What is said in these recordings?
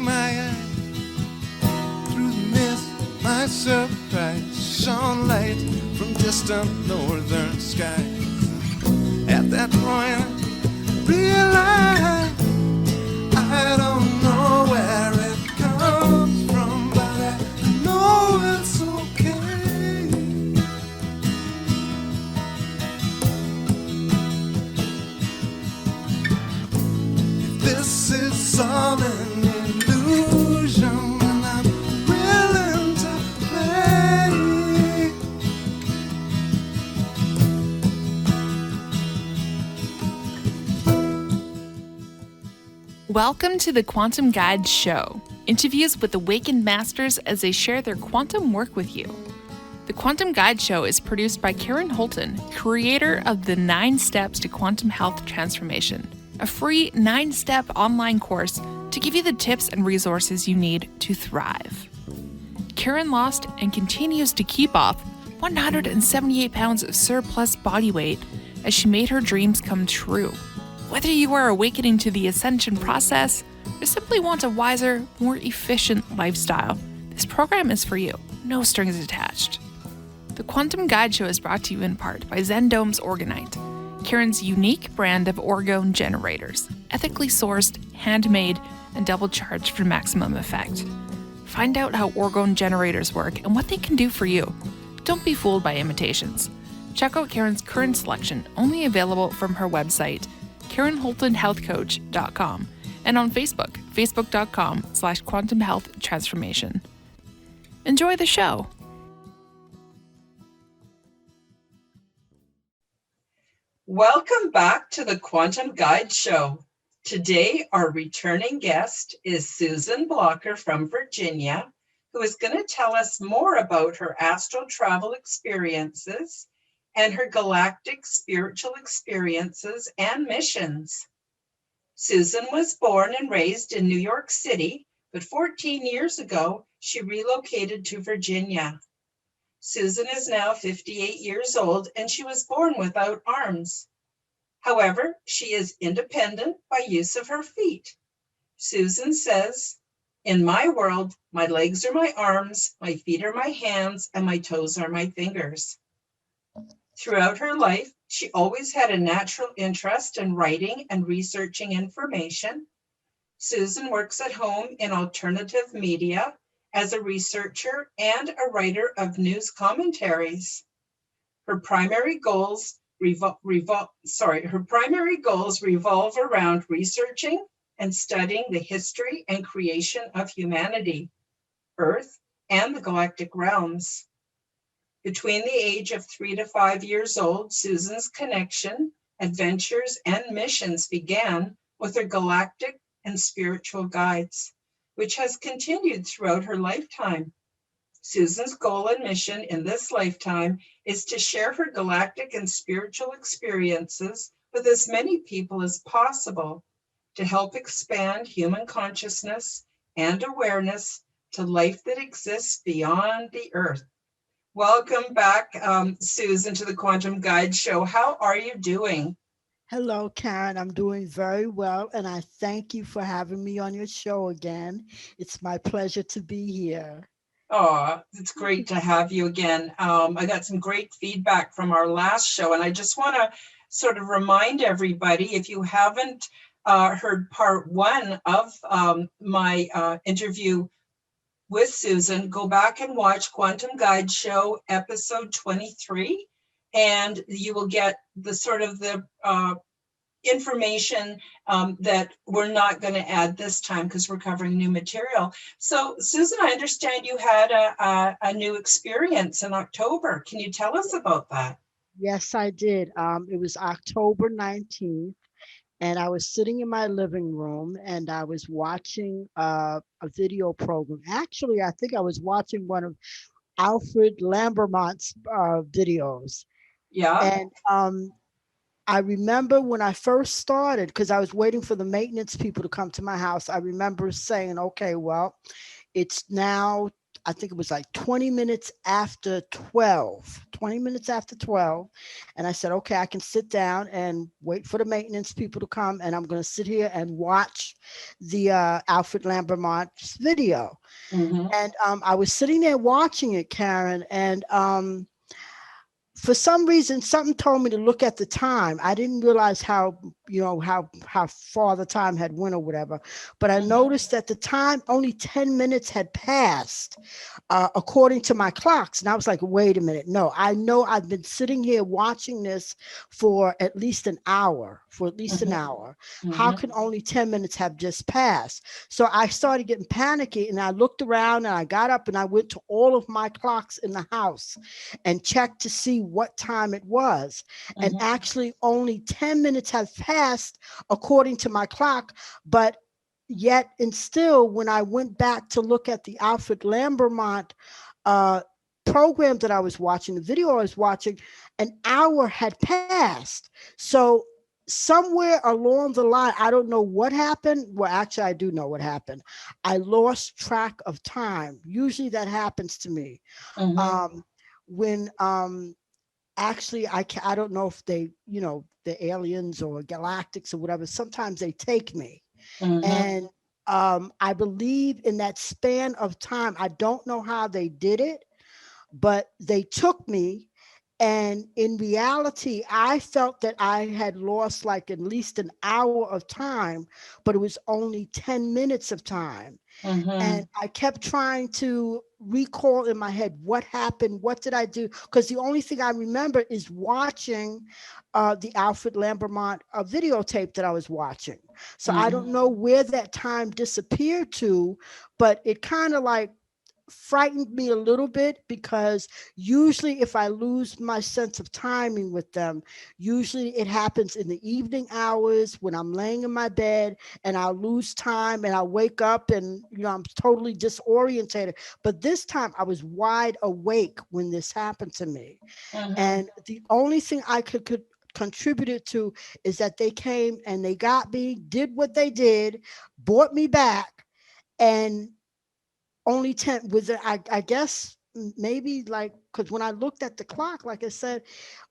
my eye. Through the mist, my surprise shone light from distant northern skies. At that point, realized I don't know where it comes from, but I know it's okay. If this is all an illusion, then I'm willing to play. Welcome to the Quantum Guide Show, interviews with awakened masters as they share their quantum work with you. The Quantum Guide Show is produced by Karen Holton, creator of the 9 Steps to Quantum Health Transformation, a free 9-step online course to give you the tips and resources you need to thrive. Karen lost and continues to keep off 178 pounds of surplus body weight as she made her dreams come true. Whether you are awakening to the ascension process or simply want a wiser, more efficient lifestyle, this program is for you. No strings attached. The Quantum Guide Show is brought to you in part by Zendome's Orgonite, Karen's unique brand of orgone generators, ethically sourced, handmade, and double charged for maximum effect. Find out how orgone generators work and what they can do for you. Don't be fooled by imitations. Check out Karen's current selection, only available from her website, KarenHoltonHealthCoach.com, and on Facebook, facebook.com/Quantum Health Transformation. Enjoy the show. Welcome back to the Quantum Guide Show. Today, our returning guest is Susan Blocker from Virginia, who is going to tell us more about her astral travel experiences and her galactic spiritual experiences and missions. Susan was born and raised in New York City, but 14 years ago, she relocated to Virginia. Susan is now 58 years old, and she was born without arms. However, she is independent by use of her feet. Susan says, "In my world, my legs are my arms, my feet are my hands, and my toes are my fingers." Throughout her life, she always had a natural interest in writing and researching information. Susan works at home in alternative media as a researcher and a writer of news commentaries. Her primary goals revolve around researching and studying the history and creation of humanity, Earth, and the galactic realms. Between the age of 3 to 5 years old, Susan's connection, adventures, and missions began with her galactic and spiritual guides, which has continued throughout her lifetime. Susan's goal and mission in this lifetime is to share her galactic and spiritual experiences with as many people as possible to help expand human consciousness and awareness to life that exists beyond the Earth. Welcome back, Susan, to the Quantum Guide Show. How are you doing? Hello, Karen. I'm doing very well, and I thank you for having me on your show again. It's my pleasure to be here. Oh, it's great to have you again. I got some great feedback from our last show, and I just want to sort of remind everybody, if you haven't heard part 1 of my interview with Susan, go back and watch Quantum Guide Show episode 23, and you will get the sort of the information that we're not going to add this time because we're covering new material. So, Susan, I understand you had a new experience in October. Can you tell us about that? Yes, I did. It was October 19th, and I was sitting in my living room, and I was watching a video program. Actually, I think I was watching one of Alfred Lambermont's videos. Yeah. And I remember when I first started, because I was waiting for the maintenance people to come to my house, I remember saying, okay, well, it's now I think it was like 20 minutes after 12, 20 minutes after 12. And I said, okay, I can sit down and wait for the maintenance people to come. And I'm going to sit here and watch the Alfred Lambermont's video. Mm-hmm. And I was sitting there watching it, Karen, and for some reason, something told me to look at the time. I didn't realize how, how far the time had went or whatever. But I noticed that the time, only 10 minutes had passed, according to my clocks. And I was like, wait a minute. No, I know I've been sitting here watching this for at least an hour, How can only 10 minutes have just passed? So I started getting panicky, and I looked around, and I got up and I went to all of my clocks in the house and checked to see what time it was. And actually only 10 minutes have passed according to my clock. But yet and still, when I went back to look at the Alfred Lambermont program that I was watching, the video I was watching, an hour had passed. So somewhere along the line, I don't know what happened. Well, actually, I do know what happened. I lost track of time. Usually that happens to me. When actually I don't know if they, the aliens or galactics or whatever, sometimes they take me. And I believe in that span of time, I don't know how they did it, but they took me. And in reality, I felt that I had lost like at least an hour of time, but it was only 10 minutes of time. And I kept trying to recall in my head what happened, what did I do? Because the only thing I remember is watching the Alfred Lambermont videotape that I was watching. So I don't know where that time disappeared to, but it kind of like frightened me a little bit, because usually if I lose my sense of timing with them, usually it happens in the evening hours when I'm laying in my bed, and I'll lose time and I'll wake up and I'm totally disorientated. But this time I was wide awake when this happened to me. And the only thing I could contribute it to is that they came and they got me, did what they did, brought me back. And only 10 was it, I guess maybe, like, because when I looked at the clock, like I said,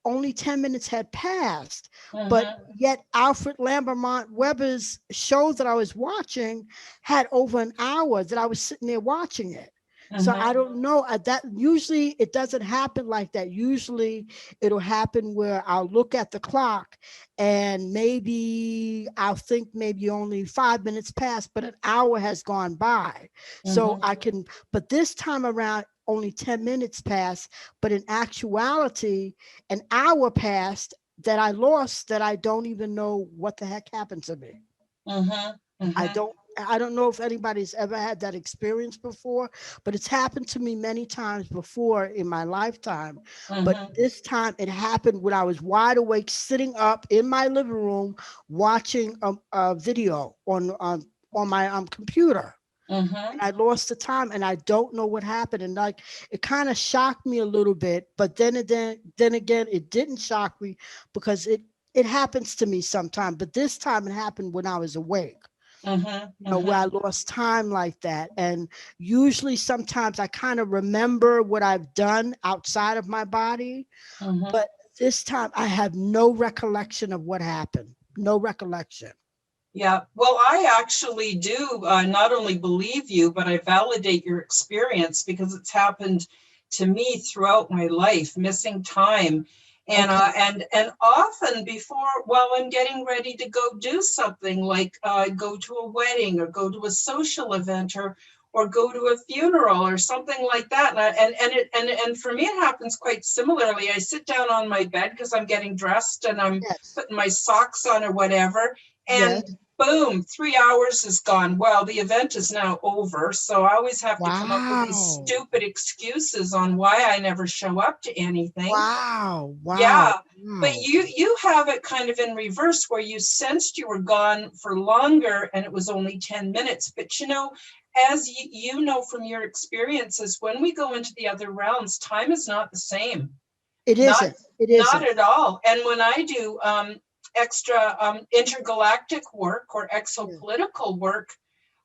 only 10 minutes had passed. But yet Alfred Lambermont Weber's show that I was watching had over an hour that I was sitting there watching it. So I don't know that usually it doesn't happen like that. Usually it'll happen where I'll look at the clock and maybe I'll think maybe only 5 minutes passed, but an hour has gone by. So I can, but this time around, only 10 minutes passed, but in actuality, an hour passed that I lost, that I don't even know what the heck happened to me. I don't know if anybody's ever had that experience before, but it's happened to me many times before in my lifetime. But this time it happened when I was wide awake, sitting up in my living room, watching a video on my computer. And I lost the time, and I don't know what happened. And like, it kind of shocked me a little bit, but then again, it didn't shock me, because it happens to me sometimes. But this time it happened when I was awake. Where I lost time like that. And usually sometimes I kind of remember what I've done outside of my body, but this time I have no recollection of what happened. No recollection. Yeah, well, I actually do not only believe you, but I validate your experience, because it's happened to me throughout my life, missing time. And and often before, while I'm getting ready to go do something, like go to a wedding or go to a social event, or go to a funeral or something like that. And for me, it happens quite similarly. I sit down on my bed because I'm getting dressed and I'm putting my socks on or whatever. And boom, 3 hours is gone. Well, the event is now over. So I always have to come up with these stupid excuses on why I never show up to anything. Wow. Yeah. But you have it kind of in reverse, where you sensed you were gone for longer and it was only 10 minutes. But as you know from your experiences, when we go into the other realms, time is not the same. It isn't. Not at all. And when I do extra intergalactic work or exopolitical work,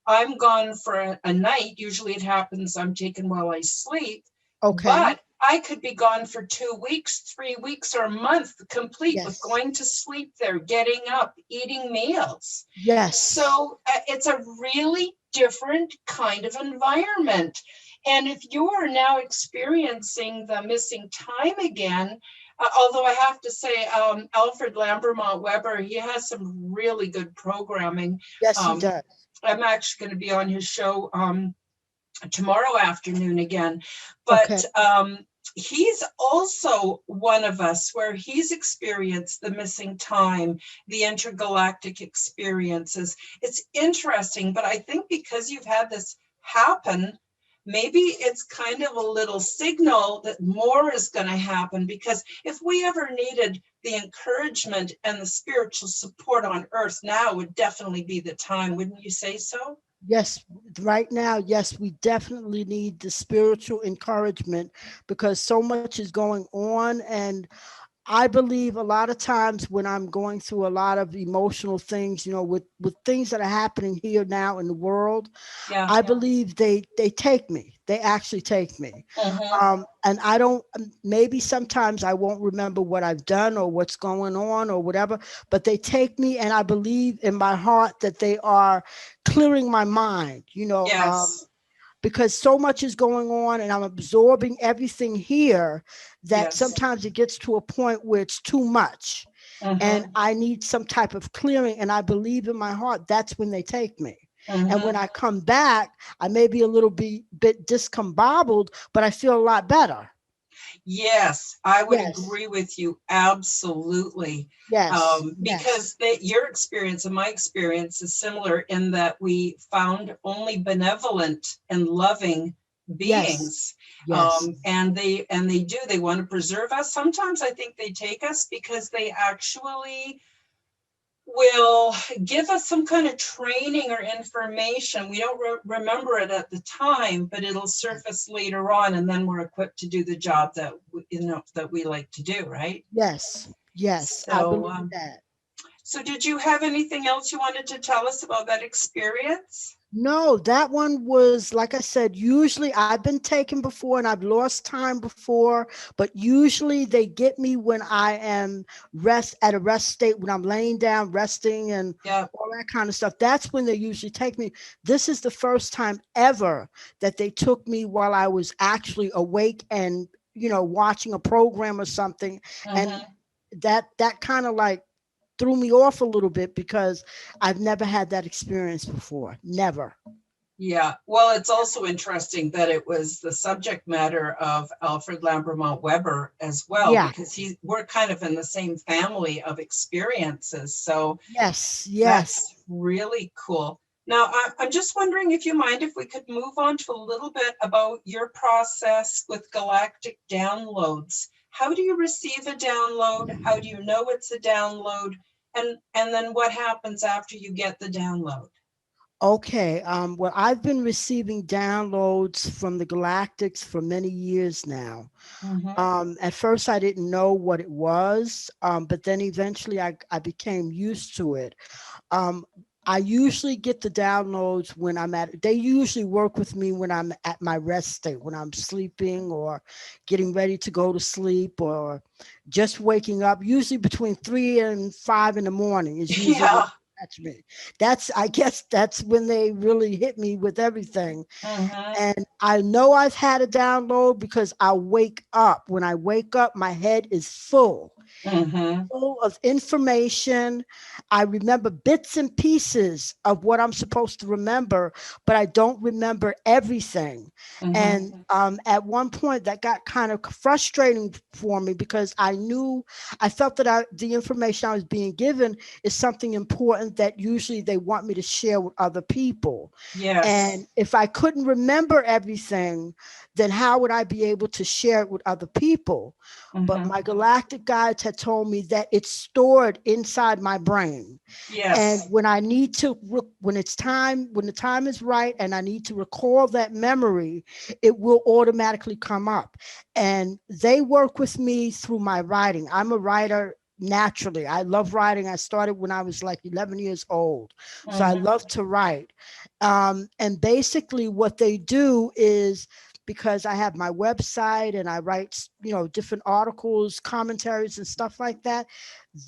I'm gone for a night. Usually it happens, I'm taken while I sleep. Okay. But I could be gone for 2 weeks, 3 weeks, or a month complete with Yes. going to sleep there, getting up, eating meals. Yes. So it's a really different kind of environment. And if you are now experiencing the missing time again, although I have to say, Alfred Lambermont Weber, he has some really good programming. Yes, he Um, does. I'm actually going to be on his show tomorrow afternoon again. Okay. But he's also one of us where he's experienced the missing time, the intergalactic experiences. It's interesting, but I think because you've had this happen, maybe it's kind of a little signal that more is going to happen, because if we ever needed the encouragement and the spiritual support on earth, now would definitely be the time. Wouldn't you say so? Yes, right now, yes, we definitely need the spiritual encouragement because so much is going on. And I believe a lot of times when I'm going through a lot of emotional things, with things that are happening here now in the world, Yeah. I believe they take me. They actually take me. And I don't, maybe sometimes I won't remember what I've done or what's going on or whatever, but they take me, and I believe in my heart that they are clearing my mind, Yes. because so much is going on and I'm absorbing everything here that Yes. sometimes it gets to a point where it's too much and I need some type of clearing. And I believe in my heart that's when they take me. And when I come back, I may be a little bit discombobbled, but I feel a lot better. Yes, I would Yes, agree with you. Absolutely. yes, yes, Because your experience and my experience is similar in that we found only benevolent and loving yes, beings. yes, They want to preserve us. Sometimes I think they take us because they actually will give us some kind of training or information. We don't remember it at the time, but it'll surface later on, and then we're equipped to do the job that we like to do, right? yes, yes. I So, believe that. so did you have anything else you wanted to tell us about that experience? No, that one was, like I said, usually I've been taken before and I've lost time before, but usually they get me when I am at a rest state, when I'm laying down, resting and Yeah. all that kind of stuff. That's when they usually take me. This is the first time ever that they took me while I was actually awake and, watching a program or something. And Mm-hmm. that kind of like threw me off a little bit because I've never had that experience before. Never. Yeah, well, it's also interesting that it was the subject matter of Alfred Lambermont Weber as well, Yeah. because we're kind of in the same family of experiences. So Yes. Yes. that's really cool. Now, I'm just wondering if you mind if we could move on to a little bit about your process with galactic downloads. How do you receive a download? How do you know it's a download? And then what happens after you get the download? Okay. Well, I've been receiving downloads from the Galactics for many years now. Mm-hmm. At first, I didn't know what it was, but then eventually I became used to it. Um, I usually get the downloads when they usually work with me when I'm at my rest state, when I'm sleeping or getting ready to go to sleep or just waking up, usually between 3 and 5 in the morning is usually when Yeah. they catch me. I guess that's when they really hit me with everything. Mm-hmm. And I know I've had a download because I wake up. When I wake up, my head is Mm-hmm. full of information. I remember bits and pieces of what I'm supposed to remember, but I don't remember everything. Mm-hmm. And at one point, that got kind of frustrating for me because I felt that the information I was being given is something important that usually they want me to share with other people. Yes. And if I couldn't remember everything, then how would I be able to share it with other people? But Mm-hmm. my galactic guides had told me that it's stored inside my brain. And Yes. when I need to, when the time is right and I need to recall that memory, it will automatically come up. And they work with me through my writing. I'm a writer naturally. I love writing. I started when I was like 11 years old. So I Mhm. love to write. And basically what they do is, because I have my website and I write, different articles, commentaries and stuff like that,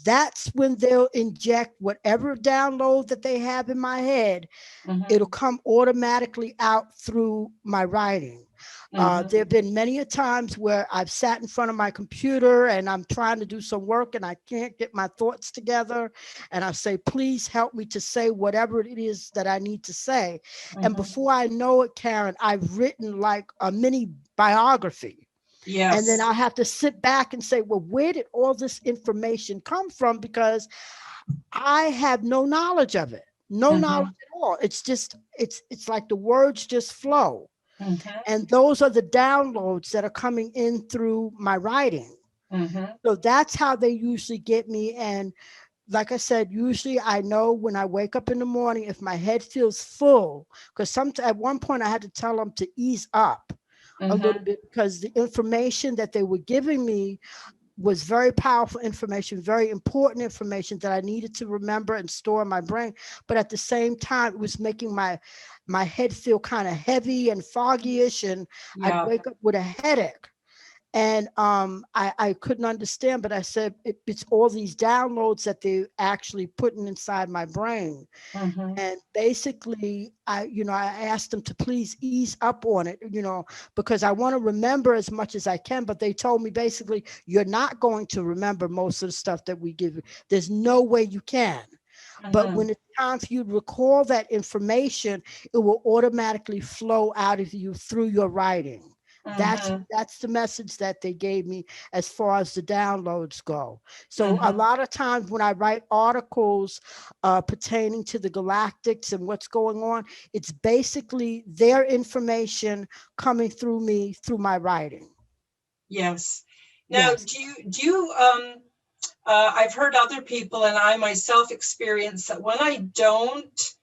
that's when they'll inject whatever download that they have in my head. Mhm. It'll come automatically out through my writing. Mhm. There have been many a times where I've sat in front of my computer and I'm trying to do some work and I can't get my thoughts together. And I say, please help me to say whatever it is that I need to say. And Mhm. before I know it, Karen, I've written like a mini biography. And then Yes. I have to sit back and say, well, where did all this information come from? Because I have no knowledge of it, no knowledge Mhm. at all. It's just, it's like the words just flow. Mhm. And those are the downloads that are coming in through my writing. Mhm. So that's how they usually get me. And like I said, usually I know when I wake up in the morning, if my head feels full, because at one point I had to tell them to ease up a little Mhm. bit, because the information that they were giving me was very powerful information, very important information that I needed to remember and store in my brain. But at the same time, it was making my head feel kind of heavy and foggyish, and I'd Yeah. wake up with a headache. And I couldn't understand, but I said it's all these downloads that they actually putting inside my brain. Mhm. And basically I asked them to please ease up on it, because I want to remember as much as I can. But they told me basically, you're not going to remember most of the stuff that we give you. There's no way you can. But Mhm. when it's time for you to recall that information, it will automatically flow out of you through your writing. That's Mhm. that's the message that they gave me as far as the downloads go. So a Mhm. lot of times when I write articles pertaining to the galactics and what's going on, it's basically their information coming through me through my writing. Yes. Now, Yes. do you I've heard other people and I myself experience that when I don't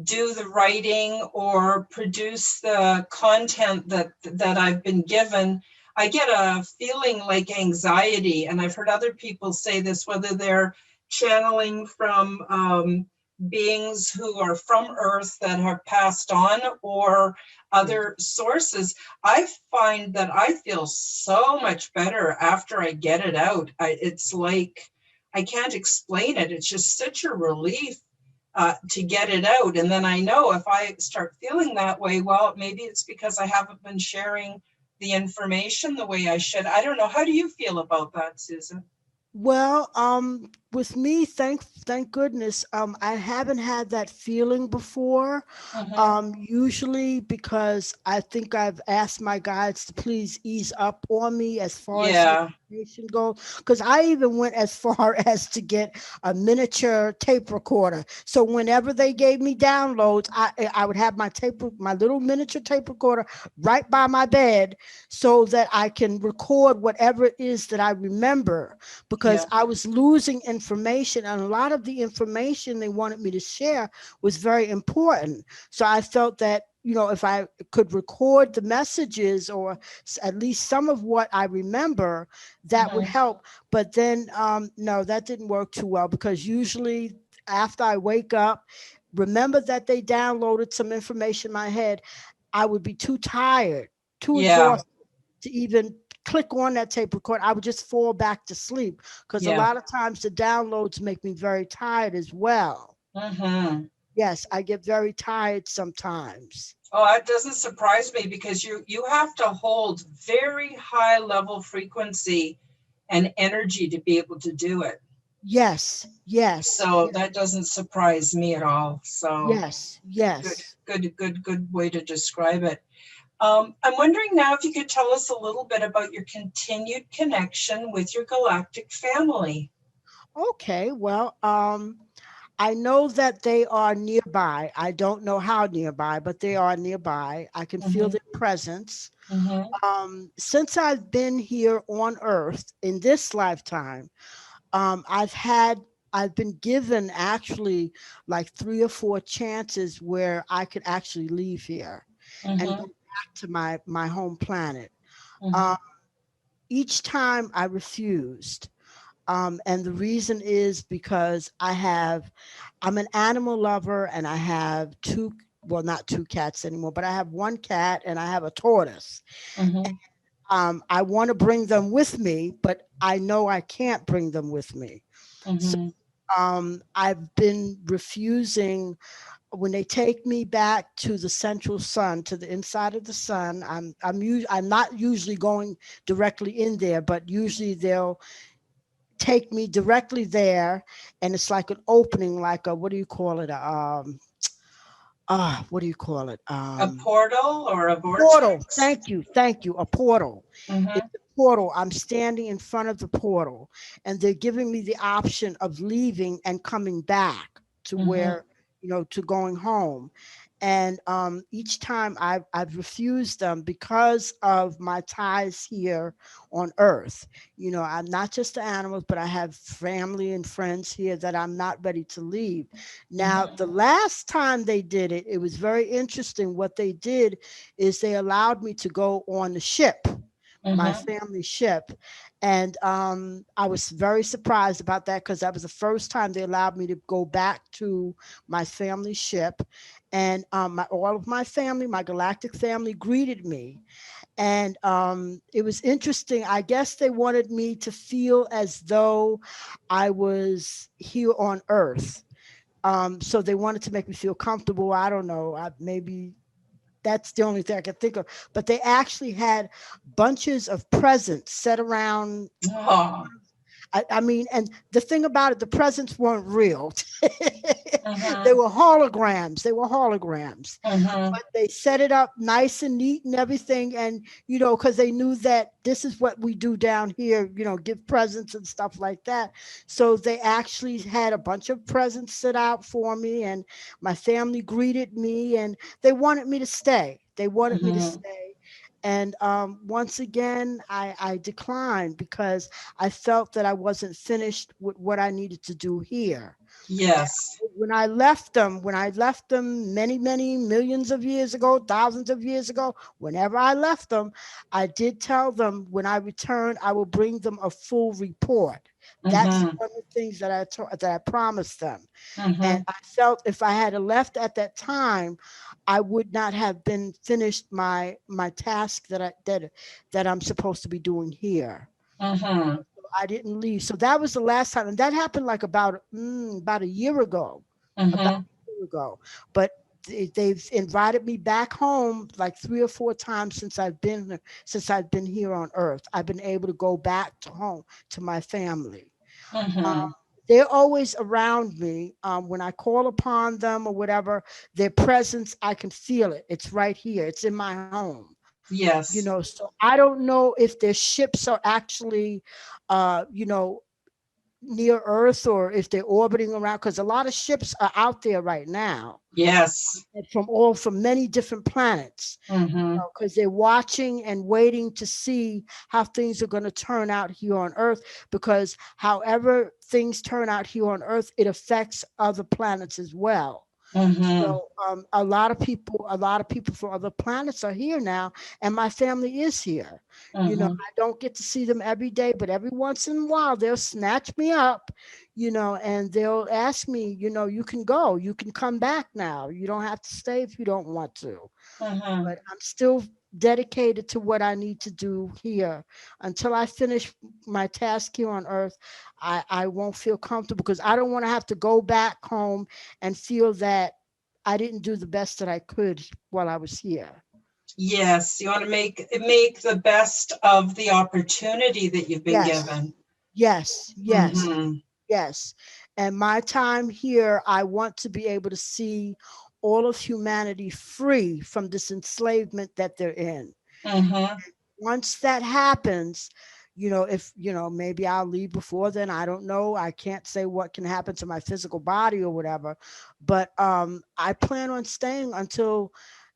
do the writing or produce the content that I've been given, I get a feeling like anxiety. And I've heard other people say this, whether they're channeling from beings who are from Earth that have passed on or Yes. other sources. I find that I feel so much better after I get it out. It's like I can't explain it. It's just such a relief to get it out. And then I know if I start feeling that way, well, maybe it's because I haven't been sharing the information the way I should. I don't know. How do you feel about that, Susan? Well, with me, thank goodness, I haven't had that feeling before. Mm-hmm. Usually because I think I've asked my guides to please ease up on me as far as the Yeah. information goes. Because I even went as far as to get a miniature tape recorder. So whenever they gave me downloads, I would have my little miniature tape recorder right by my bed, so that I can record whatever it is that I remember, because Yeah. I was losing information, and a lot of the information they wanted me to share was very important. So I felt that, if I could record the messages, or at least some of what I remember, that would Mm-hmm. help. But then, no, that didn't work too well, because usually after I wake up, remember that they downloaded some information in my head, I would be too tired, too Yeah. exhausted to even click on that tape recorder. I would just fall back to sleep, because a Yeah. lot of times the downloads make me very tired as well. Mm-hmm. Yes, I get very tired sometimes. Oh, that doesn't surprise me because you have to hold very high level frequency and energy to be able to do it. Yes, yes, So yes, that doesn't surprise me at all. So yes, good, yes. good way to describe it. I'm wondering now if you could tell us a little bit about your continued connection with your galactic family. Okay, well, I know that they are nearby. I don't know how nearby, but they are nearby. I can feel Mm-hmm. their presence. Mm-hmm. Since I've been here on Earth in this lifetime, um, I've had I've been given actually like 3 or 4 chances where I could actually leave here and go Mm-hmm. back to my home planet. Mm-hmm. Um, each time I refused. And the reason is because I'm an animal lover, and I have two, well, not two cats anymore, but I have one cat and I have a tortoise. Mm-hmm. I want to bring them with me, but I know I can't bring them with me. So Mm-hmm. I've been refusing when they take me back to the central sun, to the inside of the sun. I'm not usually going directly in there, but usually they'll take me directly there, and it's like an opening, like a, what do you call it? What do you call it? A portal or a Portal. vortex? Thank you. A portal. Mm-hmm. It's a portal. I'm standing in front of the portal, and they're giving me the option of leaving and coming back to Mm-hmm. where, to going home. And each time I've refused them because of my ties here on Earth. I'm not just the animals, but I have family and friends here that I'm not ready to leave. Now, Mm-hmm. the last time they did it, it was very interesting. What they did is they allowed me to go on the ship, my Mm-hmm. family ship. And I was very surprised about that, because that was the first time they allowed me to go back to my family ship. And all of my family, my galactic family, greeted me. And it was interesting. I guess they wanted me to feel as though I was here on Earth. So they wanted to make me feel comfortable. I don't know. Maybe that's the only thing I could think of. But they actually had bunches of presents set around. Oh. I mean, and the thing about it, the presents weren't real. They Mm-hmm. were holograms. They were holograms. Mm-hmm. But they set it up nice and neat and everything. And, because they knew that this is what we do down here, give presents and stuff like that. So they actually had a bunch of presents set out for me, and my family greeted me, and they wanted me to stay. They wanted me to Mm-hmm. stay. And once again, I declined, because I felt that I wasn't finished with what I needed to do here. Yes. When I left them many, many millions of years ago, thousands of years ago, whenever I left them, I did tell them when I returned, I will bring them a full report. That's Mm-hmm. one of the things that I promised them. And Mm-hmm. I felt if I had left at that time, I would not have been finished my task that I'm supposed to be doing here. Mm-hmm. I didn't leave. So that was the last time. And that happened like about a year ago. About Mm-hmm. a year ago. But they've invited me back home like 3 or 4 times since I've been here on Earth. I've been able to go back to home to my family. Um, Mm-hmm. they're always around me. When I call upon them or whatever, their presence, I can feel it. It's right here. It's in my home. Yes. So I don't know if their ships are actually, uh, you know, near Earth, or if they're orbiting around, because a lot of ships are out there right now, Yes. and from many different planets, Mm-hmm. because they're watching and waiting to see how things are going to turn out here on Earth. Because however things turn out here on Earth, it affects other planets as well. Mm-hmm. So a lot of people from other planets are here now, and my family is here. Mm-hmm. I don't get to see them every day, but every once in a while they'll snatch me up, and they'll ask me, you can go, you can come back now. You don't have to stay if you don't want to. Mm-hmm. But I'm still dedicated to what I need to do here until I finish my task here on Earth. I won't feel comfortable, because I don't want to have to go back home and feel that I didn't do the best that I could while I was here. Yes. You want to make the best of the opportunity that you've been Yes, given. yes, yes, Mm-hmm. yes. And my time here, I want to be able to see all of humanity free from this enslavement that they're in. Mm-hmm. Once that happens, if maybe I'll leave before then, I don't know. I can't say what can happen to my physical body or whatever, but I plan on staying until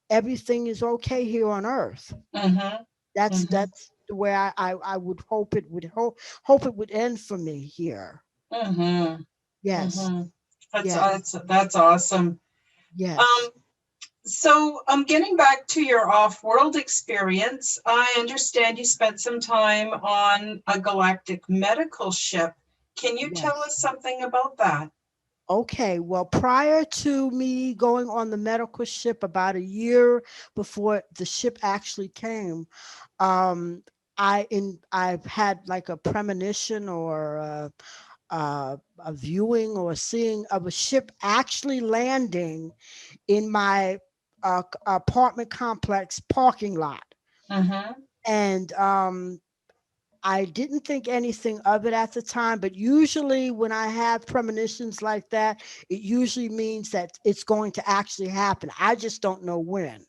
everything is okay here on Earth. Mm-hmm. Mm-hmm. That's the way I would hope it would end for me here. Mm-hmm. Yes, Mm-hmm. That's yes, that's awesome. yes. Um, so getting back to your off-world experience, I understand you spent some time on a galactic medical ship. Can you tell Yes. us something about that? Okay, well, prior to me going on the medical ship, about a year before the ship actually came, um, I've had like a premonition or a viewing or seeing of a ship actually landing in my apartment complex parking lot, Mm-hmm. and I didn't think anything of it at the time, but usually when I have premonitions like that, it usually means that it's going to actually happen. I just don't know when,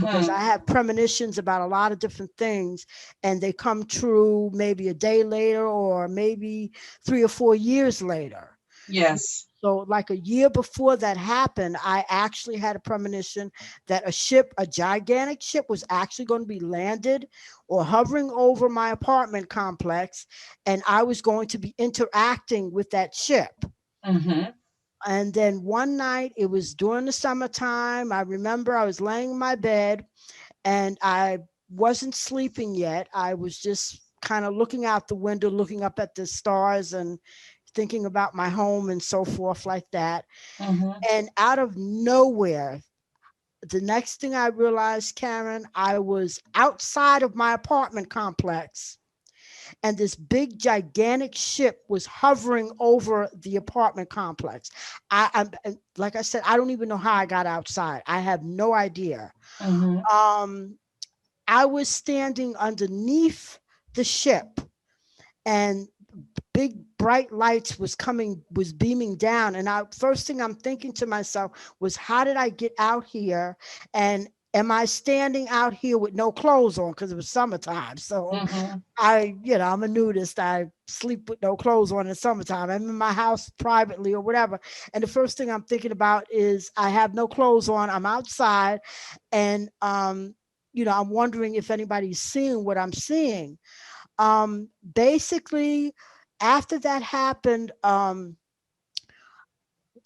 because Mm-hmm. I have premonitions about a lot of different things and they come true maybe a day later or maybe 3 or 4 years later. Yes. So, like a year before that happened, I actually had a premonition that a gigantic ship, was actually going to be landed or hovering over my apartment complex, and I was going to be interacting with that ship. Mm-hmm. And then one night, it was during the summertime. I remember I was laying in my bed and I wasn't sleeping yet. I was just kind of looking out the window, looking up at the stars and thinking about my home and so forth, like that. Mm-hmm. And out of nowhere, the next thing I realized, Karen, I was outside of my apartment complex and this big gigantic ship was hovering over the apartment complex. Like I said, I don't even know how I got outside. I have no idea. Mm-hmm. Um, I was standing underneath the ship, and big bright lights was beaming down, and I first thing I'm thinking to myself was, how did I get out here, and am I standing out here with no clothes on, because it was summertime. So Mm-hmm. I'm a nudist. I sleep with no clothes on in the summertime. I'm in my house privately or whatever, and the first thing I'm thinking about is I have no clothes on, I'm outside, and I'm wondering if anybody's seeing what I'm seeing. Basically, after that happened,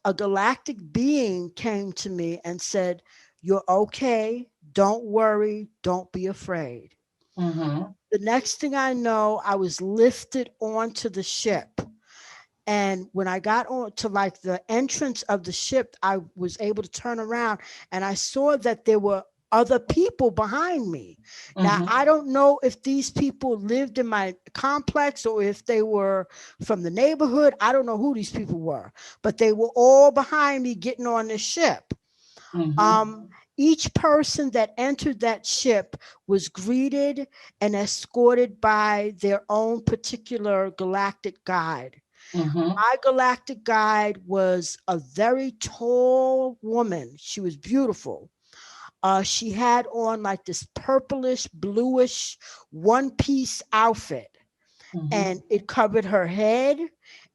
a galactic being came to me and said, "You're okay. Don't worry. Don't be afraid." Mm-hmm. The next thing I know, I was lifted onto the ship. And when I got on to like the entrance of the ship, I was able to turn around and I saw that there were other people behind me. Now, Mm-hmm. I don't know if these people lived in my complex or if they were from the neighborhood. I don't know who these people were, but they were all behind me getting on the ship. Mm-hmm. Um, each person that entered that ship was greeted and escorted by their own particular galactic guide. Mm-hmm. My galactic guide was a very tall woman. She was beautiful. She had on like this purplish, bluish one piece outfit, Mm-hmm. and it covered her head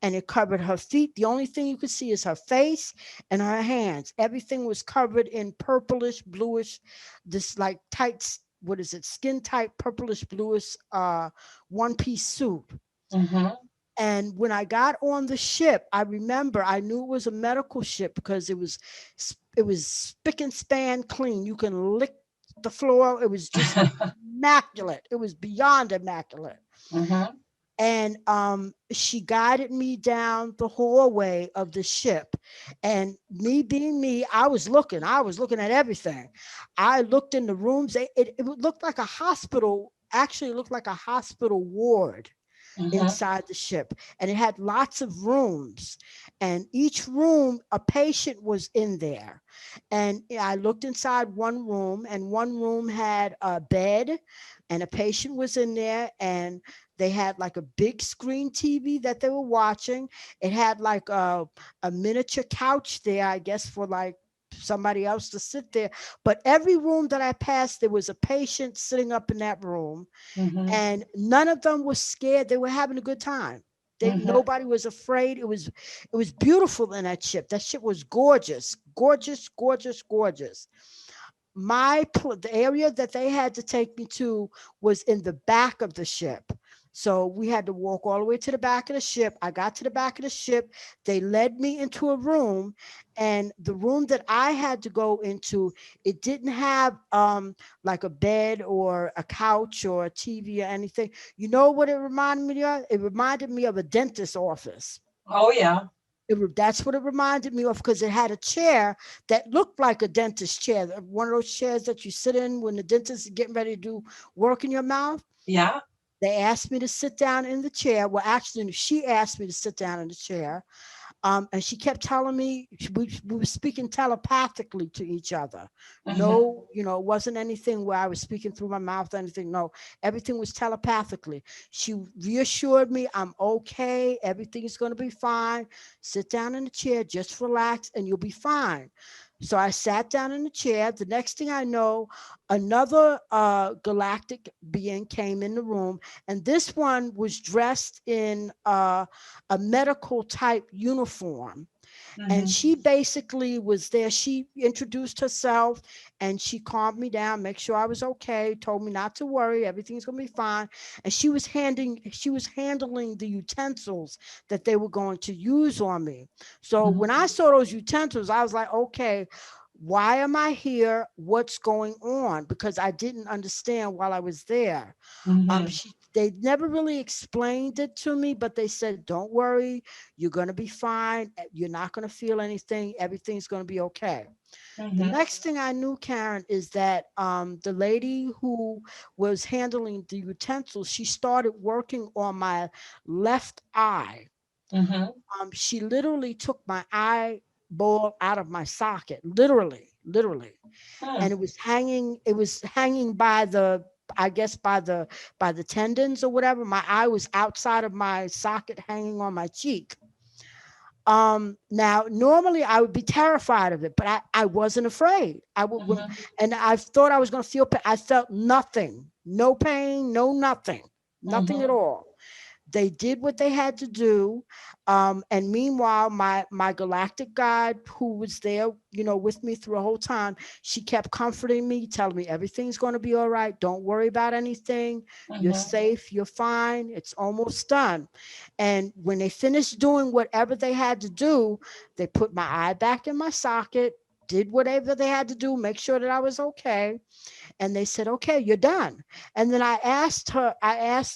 and it covered her feet. The only thing you could see is her face and her hands. Everything was covered in purplish, bluish, this like tight, what is it, skin tight, purplish, bluish one piece suit. Mm-hmm. And when I got on the ship, I remember I knew it was a medical ship because it was spick and span clean. You can lick the floor. It was just immaculate. It was beyond immaculate. Mm-hmm. And she guided me down the hallway of the ship. And me being me, I was looking at everything. I looked in the rooms. It looked like a hospital. Actually, it looked like a hospital ward Mm-hmm. inside the ship, and it had lots of rooms, and each room a patient was in there. And I looked inside one room, and one room had a bed and a patient was in there, and they had like a big screen TV that they were watching. It had like a miniature couch there, I guess, for like somebody else to sit there. But every room that I passed, there was a patient sitting up in that room, Mm-hmm. and none of them was scared. They were having a good time. Mm-hmm. Nobody was afraid. It was beautiful in that ship. That ship was gorgeous, gorgeous, gorgeous, gorgeous. The area that they had to take me to was in the back of the ship, So we had to walk all the way to the back of the ship. I got to the back of the ship. They led me into a room, and the room that I had to go into, it didn't have like a bed or a couch or a TV or anything. You know what it reminded me of? It reminded me of a dentist's office. Oh, yeah. That's what it reminded me of, because it had a chair that looked like a dentist chair, one of those chairs that you sit in when the dentist is getting ready to do work in your mouth. Yeah. They asked me to sit down in the chair. Well, actually, she asked me to sit down in the chair. And she kept telling me, we were speaking telepathically to each other. Mm-hmm. No, it wasn't anything where I was speaking through my mouth or anything. No, everything was telepathically. She reassured me I'm okay. Everything is going to be fine. Sit down in the chair, just relax, and you'll be fine. So I sat down in the chair. The next thing I know, another galactic being came in the room, and this one was dressed in a medical type uniform. And Mm-hmm. she basically was there. She introduced herself and she calmed me down, make sure I was okay, told me not to worry, everything's gonna be fine. And she was handling the utensils that they were going to use on me. So Mm-hmm. when I saw those utensils, I was like, okay, why am I here? What's going on? Because I didn't understand while I was there. Mm-hmm. They never really explained it to me, but they said, "Don't worry, you're gonna be fine. You're not gonna feel anything. Everything's gonna be okay." The Mm-hmm. next thing I knew, Karen, is that the lady who was handling the utensils, she started working on my left eye. Mm-hmm. She literally took my eyeball out of my socket, literally, and Hmm. it was hanging by the, I guess, by the tendons or whatever. My eye was outside of my socket, hanging on my cheek. Now normally I would be terrified of it, but I wasn't afraid. Mm-hmm. And I thought I was going to feel pain. I felt nothing, no pain, no nothing, nothing at Mm-hmm. all. They did what they had to do. And meanwhile, my galactic guide, who was there, with me through the whole time, she kept comforting me, telling me everything's going to be all right. Don't worry about anything. You're Mm-hmm. safe. You're fine. It's almost done. And when they finished doing whatever they had to do, they put my eye back in my socket, did whatever they had to do, make sure that I was okay, and they said, okay, you're done. And then I asked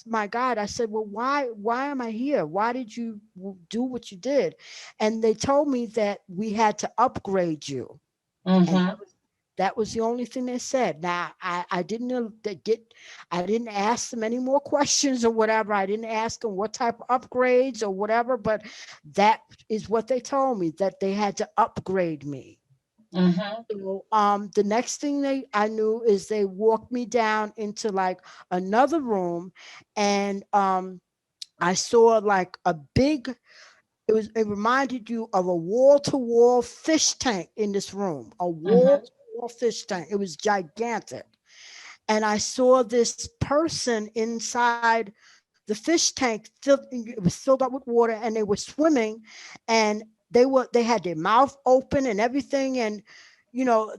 my guide, I said, well, why am I here? Why did you do what you did? And they told me that we had to upgrade you. And Mm-hmm. that was the only thing they said. Now I didn't I didn't ask them any more questions or whatever. I didn't ask them what type of upgrades or whatever, but that is what they told me, that they had to upgrade me. Mm-hmm. So the next thing I knew is they walked me down into like another room, and I saw like a big. It reminded you of a wall to wall fish tank in this room. A wall Mm-hmm. to wall fish tank. It was gigantic, and I saw this person inside the fish tank. It was filled up with water, and they were swimming, and they had their mouth open and everything, and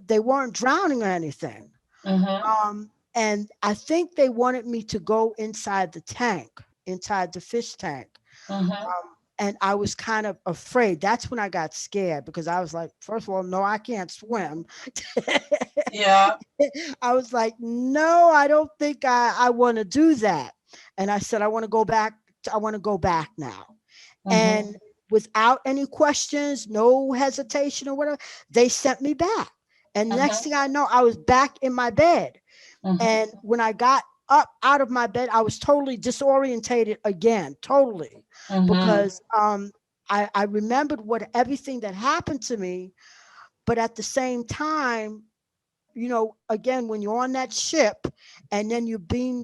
they weren't drowning or anything. Mm-hmm. And I think they wanted me to go inside the tank, inside the fish tank. Mm-hmm. And I was kind of afraid. That's when I got scared, because I was like, first of all, no, I can't swim. Yeah. I was like, no, I don't think I want to do that. And I said, I want to go back. I want to go back now. Mm-hmm. And without any questions, no hesitation or whatever, they sent me back. And the next Mm-hmm. thing I know, I was back in my bed. Mm-hmm. And when I got up out of my bed, I was totally disorientated again, totally, Mm-hmm. because I remembered what everything that happened to me, but at the same time, again, when you're on that ship and then you're being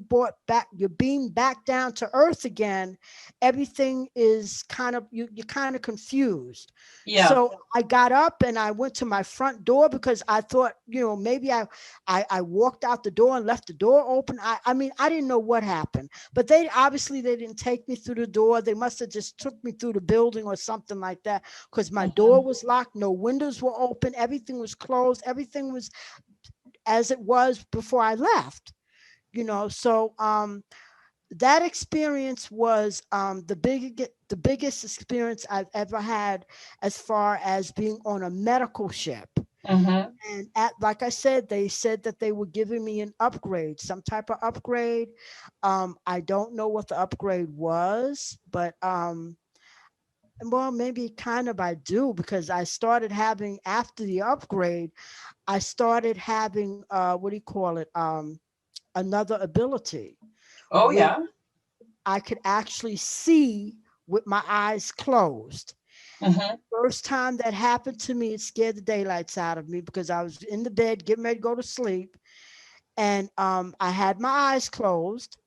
back down to earth again, everything is you're kind of confused. Yeah. So I got up and I went to my front door, because I thought, maybe I walked out the door and left the door open. I mean, I didn't know what happened, but they didn't take me through the door. They must have just took me through the building or something like that, because my door Mm-hmm. was locked, no windows were open, everything was closed, everything was as it was before I left. So that experience was the biggest experience I've ever had as far as being on a medical ship. Mm-hmm. And like I said, they said that they were giving me an upgrade, some type of upgrade. I don't know what the upgrade was, but well, maybe kind of I do, because I started having, after the upgrade, I started having what do you call it? Another ability Oh, where yeah. I could actually see with my eyes closed. Mm-hmm. First time that happened to me, it scared the daylights out of me, because I was in the bed getting ready to go to sleep, and I had my eyes closed,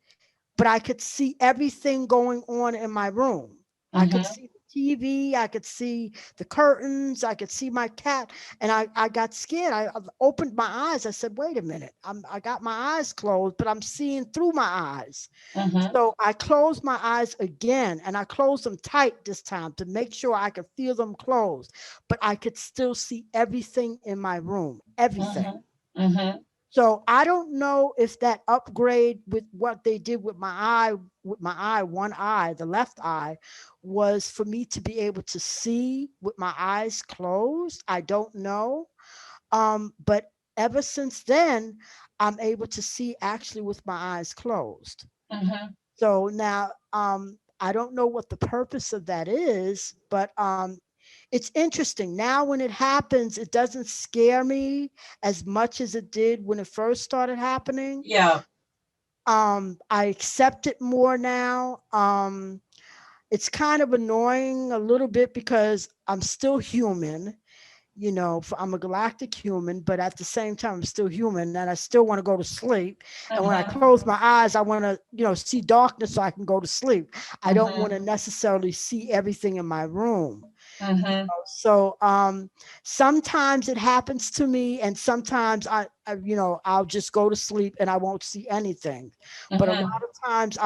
but I could see everything going on in my room. I could Mm-hmm. see the TV, I could see the curtains, I could see my cat, and I got scared. I opened my eyes. I said, "Wait a minute! I got my eyes closed, but I'm seeing through my eyes." Mm-hmm. So I closed my eyes again, and I closed them tight this time to make sure I could feel them closed, but I could still see everything in my room, everything. Mm-hmm. Mm-hmm. So I don't know if that upgrade with what they did with my eye, one eye, the left eye, was for me to be able to see with my eyes closed. I don't know. But ever since then, I'm able to see actually with my eyes closed. Mm-hmm. So now, I don't know what the purpose of that is, but it's interesting. Now, when it happens, it doesn't scare me as much as it did when it first started happening. Yeah. I accept it more now. It's kind of annoying a little bit because I'm still human. I'm a galactic human, but at the same time, I'm still human, and I still want to go to sleep. And when I Mm-hmm. close my eyes, I want to, see darkness so I can go to sleep. I don't want Mm-hmm. to necessarily see everything in my room. Mm-hmm. So sometimes it happens to me, and sometimes I'll just go to sleep and I won't see anything. But a Mm-hmm. lot of times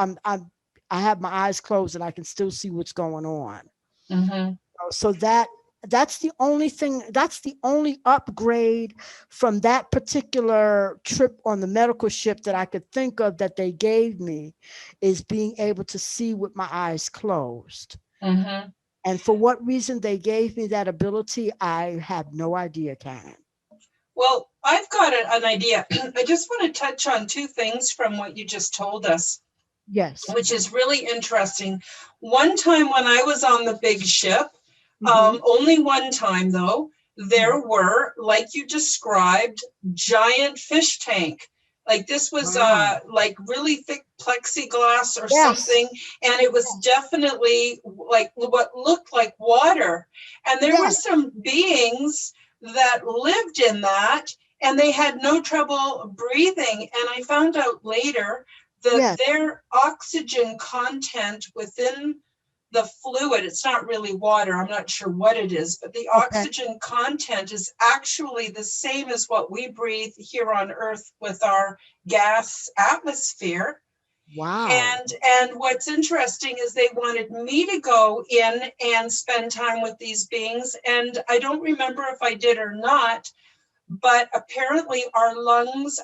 I have my eyes closed and I can still see what's going on. Mm-hmm. So that's the only thing, that's the only upgrade from that particular trip on the medical ship that I could think of that they gave me, is being able to see with my eyes closed. Mm-hmm. And for what reason they gave me that ability, I have no idea, Karen. Well, I've got an idea. I just want to touch on two things from what you just told us, Yes. which is really interesting. One time when I was on the big ship, Hmm. only one time though, Hmm. there were, like you described, giant fish tank. Like this was Wow. like really thick plexiglass or Yes. something, and it was definitely like what looked like water. And there were Yes. some beings that lived in that, and they had no trouble breathing. And I found out later that Yes. their oxygen content within the fluid, it's not really water, I'm not sure what it is, but the Okay. oxygen content is actually the same as what we breathe here on Earth with our gas atmosphere. Wow. And what's interesting is they wanted me to go in and spend time with these beings, and I don't remember if I did or not, but apparently our lungs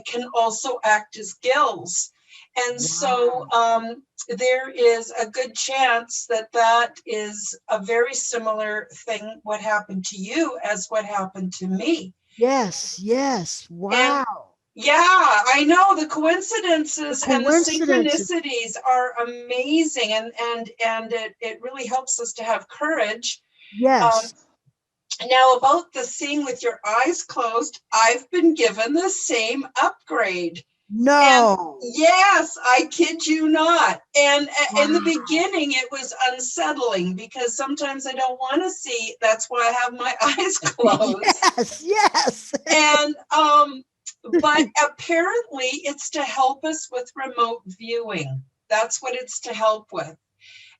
can also act as gills. And so Wow. there is a good chance that that is a very similar thing, what happened to you as what happened to me. Yes. Yes. And Wow. yeah, I know the The coincidences and the coincidences. synchronicities are amazing, and it really helps us to have courage. Um, Yes. Now, about the seeing with your eyes closed, I've been given the same upgrade. And No. yes, I kid you not. And in the Wow. beginning, it was unsettling because sometimes I don't want to see. That's why I have my eyes closed. Yes. Yes. And, but apparently, it's to help us with remote viewing. That's what it's to help with.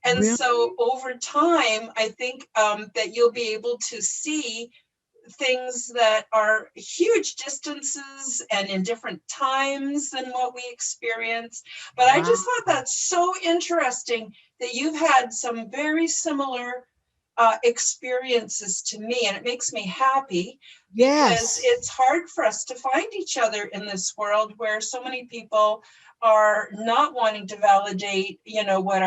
And so Really? over time, I think that you'll be able to see things that are huge distances and in different times than what we experience. But I just Wow. thought that's so interesting that you've had some very similar experiences to me, and it makes me happy because Yes. it's hard for us to find each other in this world where so many people are not wanting to validate, what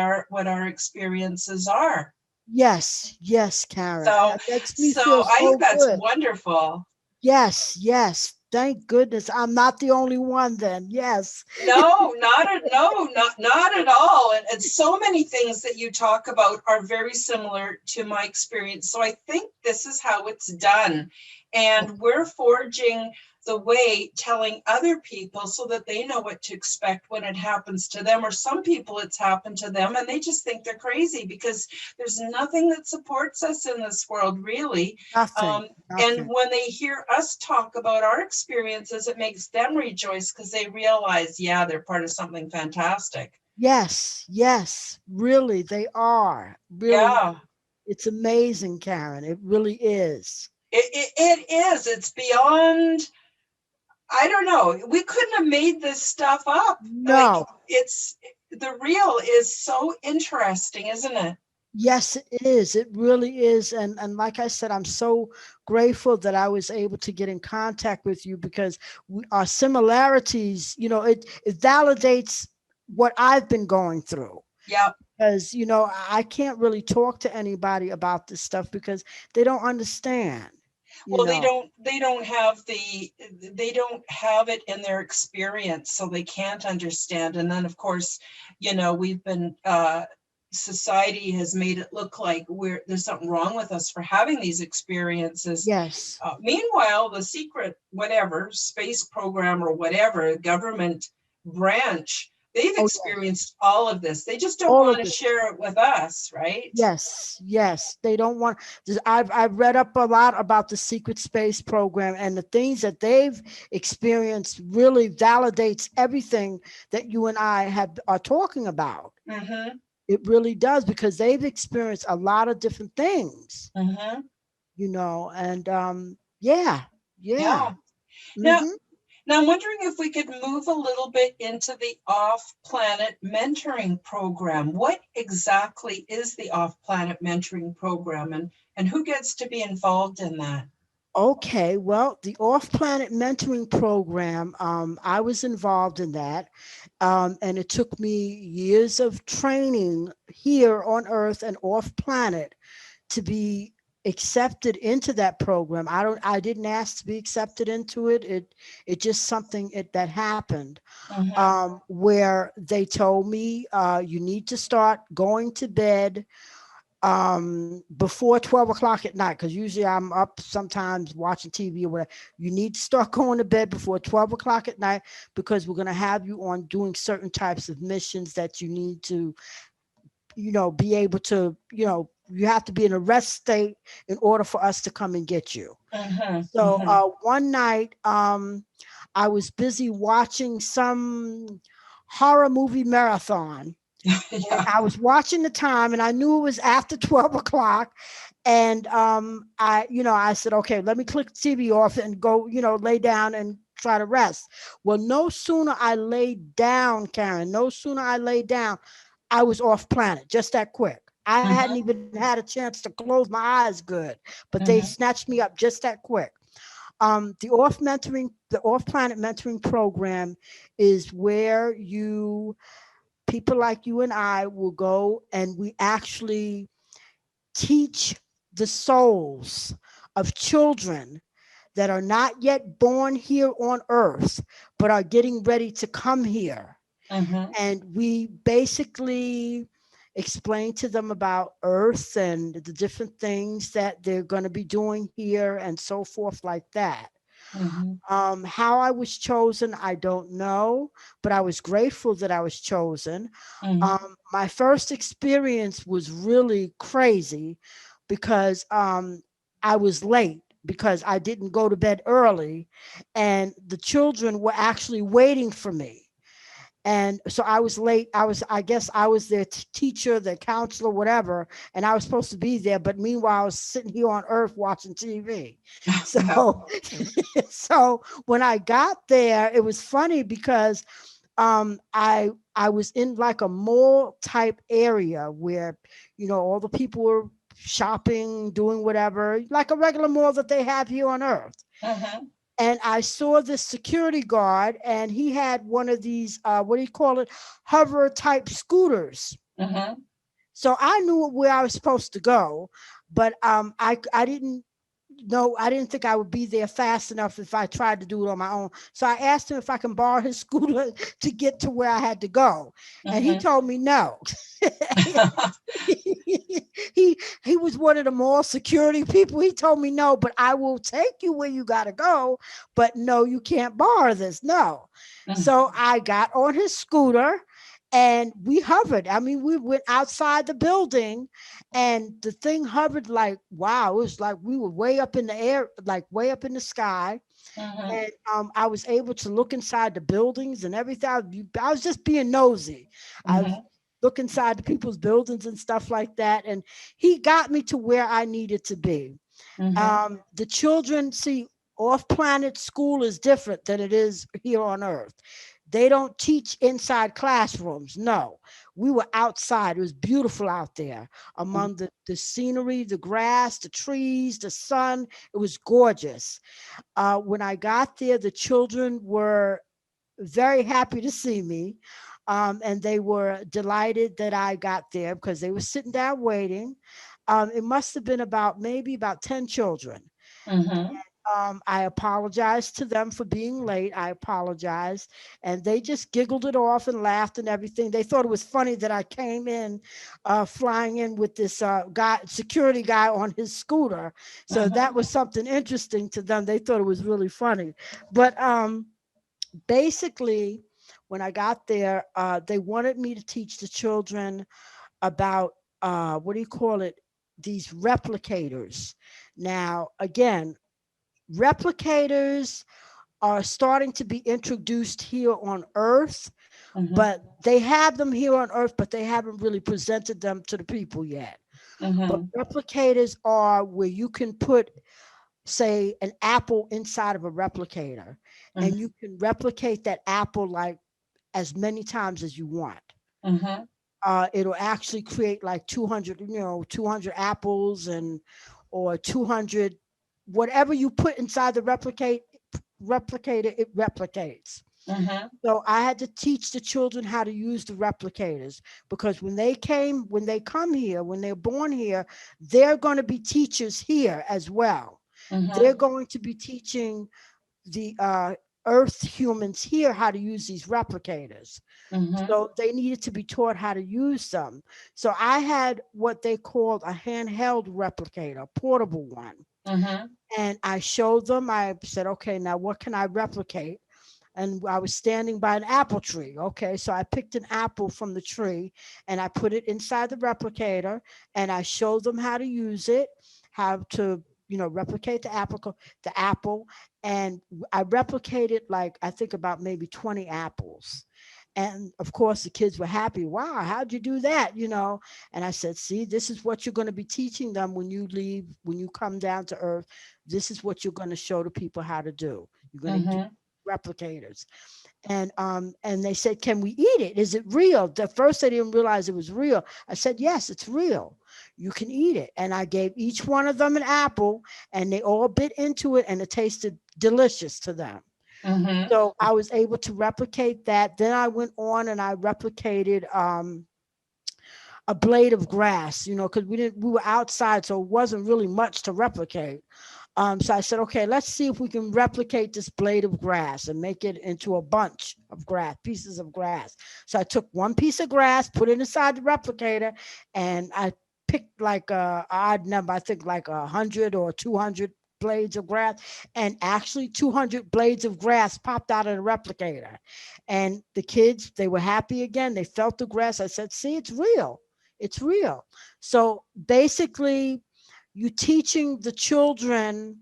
our experiences are. Yes. Yes, Karen. So, That makes me so feel I think so that's good. wonderful. Yes. Yes. Thank goodness I'm not the only one then. Yes. No, not at all. And so many things that you talk about are very similar to my experience. So I think this is how it's done. And we're forging the way, telling other people so that they know what to expect when it happens to them. Or some people, it's happened to them and they just think they're crazy because there's nothing that supports us in this world, really. Nothing. And Nothing. when they hear us talk about our experiences, it makes them rejoice because they realize, yeah, they're part of something fantastic. Yes. Yes. Really, they are. Really, Yeah, it's amazing, Karen. It really is. it is. It's beyond, I don't know. We couldn't have made this stuff up. Like, No. it's the real is so interesting, isn't it? Yes, it is. It really is. And like I said, I'm so grateful that I was able to get in contact with you because our similarities, it validates what I've been going through. Yeah. Because, I can't really talk to anybody about this stuff because they don't understand, you Well, know. they don't have it in their experience, so they can't understand. And then, of course, we've been, society has made it look like there's something wrong with us for having these experiences. Yes. Meanwhile, the secret, whatever, space program or whatever, government branch, they've Oh, yes. experienced all of this. They just don't All of want to this. share it with us, right? Yes, yes. They don't want. I've read up a lot about the secret space program, and the things that they've experienced really validates everything that you and I are talking about. Mm-hmm. It really does because they've experienced a lot of different things, Mm-hmm. and yeah, yeah. Yeah. Now, Hmm. Now, I'm wondering if we could move a little bit into the off-planet mentoring program. What exactly is the off-planet mentoring program, and who gets to be involved in that? Okay, well, the Off Planet Mentoring Program, I was involved in that. And it took me years of training here on Earth and off planet to be accepted into that program. I didn't ask to be accepted into it. It just something that happened, Mm-hmm. where they told me, you need to start going to bed before 12 o'clock at night, because usually I'm up sometimes watching TV or whatever. You need to start going to bed before 12 o'clock at night because we're going to have you on doing certain types of missions that you need to, be able to, you have to be in a rest state in order for us to come and get you. Mm-hmm. So Mm-hmm. one night, I was busy watching some horror movie marathon, and Yeah. I was watching the time and I knew it was after 12 o'clock. And I said, okay, let me click the TV off and go, lay down and try to rest. Well, no sooner I laid down, Karen, no sooner I laid down, I was off planet just that quick. I hadn't Mm-hmm. even had a chance to close my eyes good, but they Mm-hmm. snatched me up just that quick. The off planet mentoring program is where people like you and I will go and we actually teach the souls of children that are not yet born here on earth, but are getting ready to come here. Mm-hmm. And we basically explain to them about earth and the different things that they're going to be doing here and so forth, like that. Mm-hmm. How I was chosen, I don't know, but I was grateful that I was chosen. Mm-hmm. My first experience was really crazy because I was late because I didn't go to bed early, and the children were actually waiting for me. And so I was late. I guess I was their teacher, their counselor, whatever, and I was supposed to be there. But meanwhile, I was sitting here on Earth watching TV. Yeah. So, so when I got there, it was funny because I was in like a mall type area where all the people were shopping, doing whatever, like a regular mall that they have here on Earth. Mm-hmm. And I saw this security guard, and he had one of these, what do you call it, hover type scooters. Mm-hmm. So I knew where I was supposed to go, but I didn't know, I didn't think I would be there fast enough if I tried to do it on my own. So I asked him if I can borrow his scooter to get to where I had to go, and he Mm-hmm. told me no. he was one of the mall security people. He told me no, but I will take you where you got to go, but no, you can't borrow this. No. So I got on his scooter and we hovered. I mean, we went outside the building and the thing hovered like, wow, it was like we were way up in the air, like way up in the sky. Mm-hmm. And I was able to look inside the buildings and everything. I was just being nosy. I was Mm-hmm. look inside the people's buildings and stuff like that. And he got me to where I needed to be. Mm-hmm. The children, see, off planet school is different than it is here on Earth. They don't teach inside classrooms. No, we were outside. It was beautiful out there among the scenery, the grass, the trees, the sun. It was gorgeous. When I got there, the children were very happy to see me. And they were delighted that I got there because they were sitting down waiting. It must have been about maybe about 10 children. Mm-hmm. I apologized to them for being late. I apologized. And they just giggled it off and laughed and everything. They thought it was funny that I came in, flying in with this guy, security guy on his scooter. So that was something interesting to them. They thought it was really funny. But basically, when I got there, they wanted me to teach the children about, what do you call it? These replicators. Now, again, replicators are starting to be introduced here on Earth, Mm-hmm. but they have them here on Earth, but they haven't really presented them to the people yet. But Mm-hmm. replicators are where you can put, say, an apple inside of a replicator, and you can replicate that apple like as many times as you want. Mm-hmm. It'll actually create like 200, 200 apples and or 200, whatever you put inside the replicator, it replicates. Mm-hmm. So I had to teach the children how to use the replicators because when they come here, when they're born here, they're going to be teachers here as well. They're Mm-hmm. going to be teaching the Earth humans here how to use these replicators. Mm-hmm. So they needed to be taught how to use them. So I had what they called a handheld replicator, a portable one. Mm-hmm. And I showed them, I said, okay, now what can I replicate? And I was standing by an apple tree. Okay, so I picked an apple from the tree and I put it inside the replicator and I showed them how to use it, how to, replicate the apple. And I replicated like, I think about maybe 20 apples. And of course, the kids were happy. Wow, how'd you do that? And I said, see, this is what you're going to be teaching them when you leave, when you come down to Earth. This is what you're going to show the people how to do. You're going to do Mm-hmm. replicators. And they said, can we eat it? Is it real? At first they didn't realize it was real. I said, yes, it's real. You can eat it. And I gave each one of them an apple and they all bit into it and it tasted delicious to them. Mm-hmm. So I was able to replicate that. Then I went on and I replicated a blade of grass, because we were outside, so it wasn't really much to replicate. So I said, okay, let's see if we can replicate this blade of grass and make it into a bunch of grass, pieces of grass. So I took one piece of grass, put it inside the replicator, and I picked like a odd number, I think like 100 or 200 blades of grass, and actually 200 blades of grass popped out of the replicator. And the kids, they were happy again. They felt the grass. I said, see, it's real. It's real. So basically, you teaching the children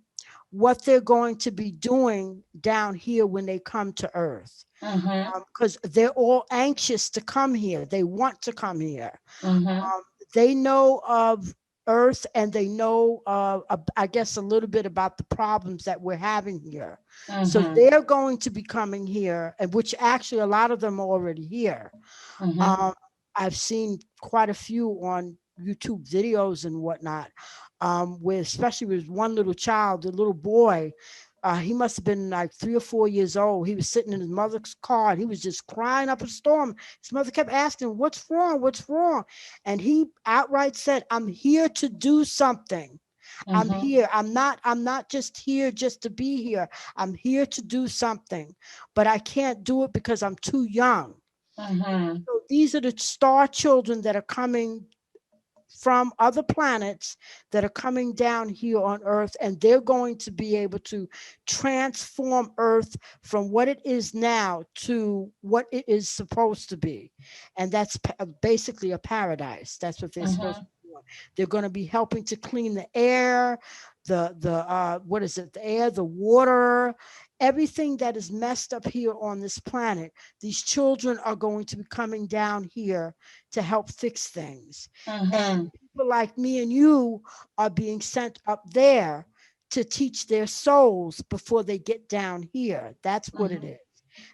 what they're going to be doing down here when they come to Earth. Mm-hmm. Because they're all anxious to come here. They want to come here. Mm-hmm. They know of Earth and they know, I guess, a little bit about the problems that we're having here. So Mm-hmm. they're going to be coming here, and which actually a lot of them are already here. Mm-hmm. Um, I've seen quite a few on YouTube videos and whatnot, where especially with one little child, the little boy, he must have been like 3 or 4 years old. He was sitting in his mother's car and he was just crying up a storm. His mother kept asking, "What's wrong? What's wrong?" And he outright said, "I'm here to do something. I'm Mm-hmm. here. I'm not just here just to be here. I'm here to do something, but I can't do it because I'm too young." Mm-hmm. So these are the star children that are coming from other planets that are coming down here on Earth, and they're going to be able to transform Earth from what it is now to what it is supposed to be. And that's basically a paradise. That's what they're supposed to Mm-hmm. be doing. They're going to be helping to clean the air, the what is it? The air, the water, everything that is messed up here on this planet. These children are going to be coming down here to help fix things. Mm-hmm. And people like me and you are being sent up there to teach their souls before they get down here. That's what it Mm-hmm. is.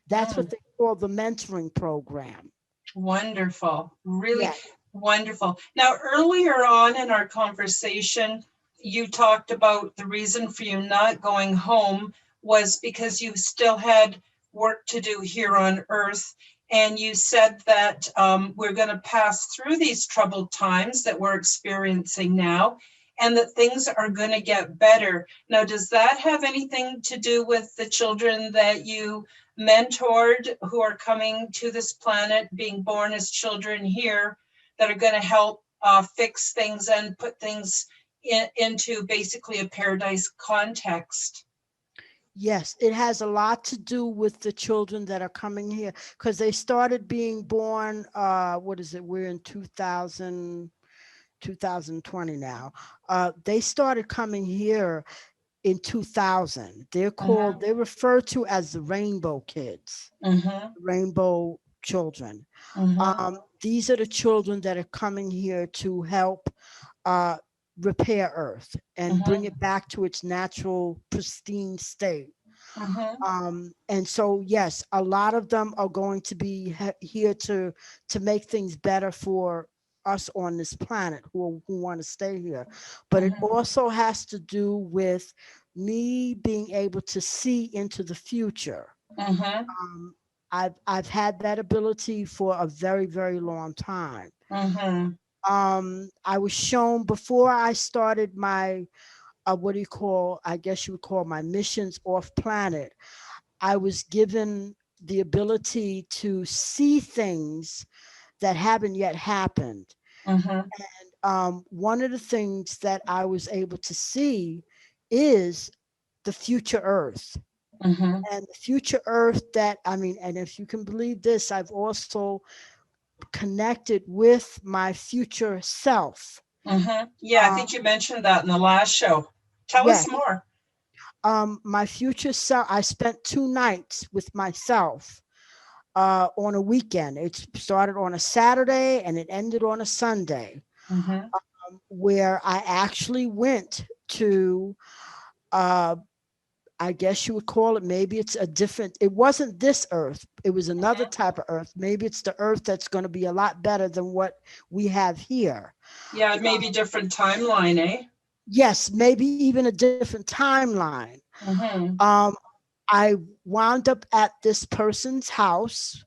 That's what they call the mentoring program. Wonderful. Really Yeah. wonderful. Now, earlier on in our conversation, you talked about the reason for you not going home was because you still had work to do here on Earth. And you said that we're going to pass through these troubled times that we're experiencing now and that things are going to get better. Now, does that have anything to do with the children that you mentored who are coming to this planet, being born as children here, that are going to help fix things and put things into basically a paradise context? Yes, it has a lot to do with the children that are coming here because they started being born. What is it? We're in 2020 now. They started coming here in 2000. Mm-hmm. They're referred to as the rainbow kids, Mm-hmm. rainbow children. Mm-hmm. These are the children that are coming here to help uh, repair Earth and bring Mm-hmm. it back to its natural, pristine state. Mm-hmm. And so, yes, a lot of them are going to be here to make things better for us on this planet who want to stay here. But it Mm-hmm. also has to do with me being able to see into the future. Mm-hmm. Um, I've had that ability for a very, very long time. Mm-hmm. I was shown before I started my what do you call? I guess you would call my missions off planet. I was given the ability to see things that haven't yet happened. Mm-hmm. One of the things that I was able to see is the future Earth. Mm-hmm. And the future Earth that, I mean, and if you can believe this, I've also connected with my future self. Mm-hmm. Yeah, I Um, think you mentioned that in the last show. Tell us yes, more. my future self, I spent 2 nights with myself on a weekend. It started on a Saturday and it ended on a Sunday, Mm-hmm. where I actually went to, uh, I guess you would call it, maybe it's a different, it wasn't this earth. It was another type of earth. Maybe it's the earth that's going to be a lot better than what we have here. Yeah, it may be different timeline, eh? Yes, maybe even a different timeline. Mm-hmm. Um, I wound up at this person's house.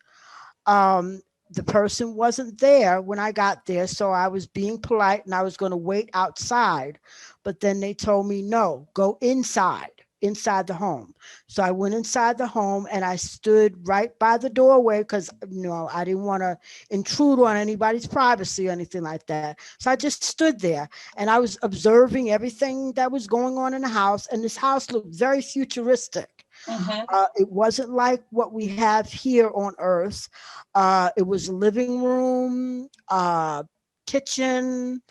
Um, the person wasn't there when I got there, so I was being polite and I was going to wait outside. But then they told me, no, go inside the home. So I went inside the home and I stood right by the doorway because, I didn't want to intrude on anybody's privacy or anything like that. So I just stood there and I was observing everything that was going on in the house. And this house looked very futuristic. Mm-hmm. It wasn't like what we have here on Earth. It was a living room, kitchen,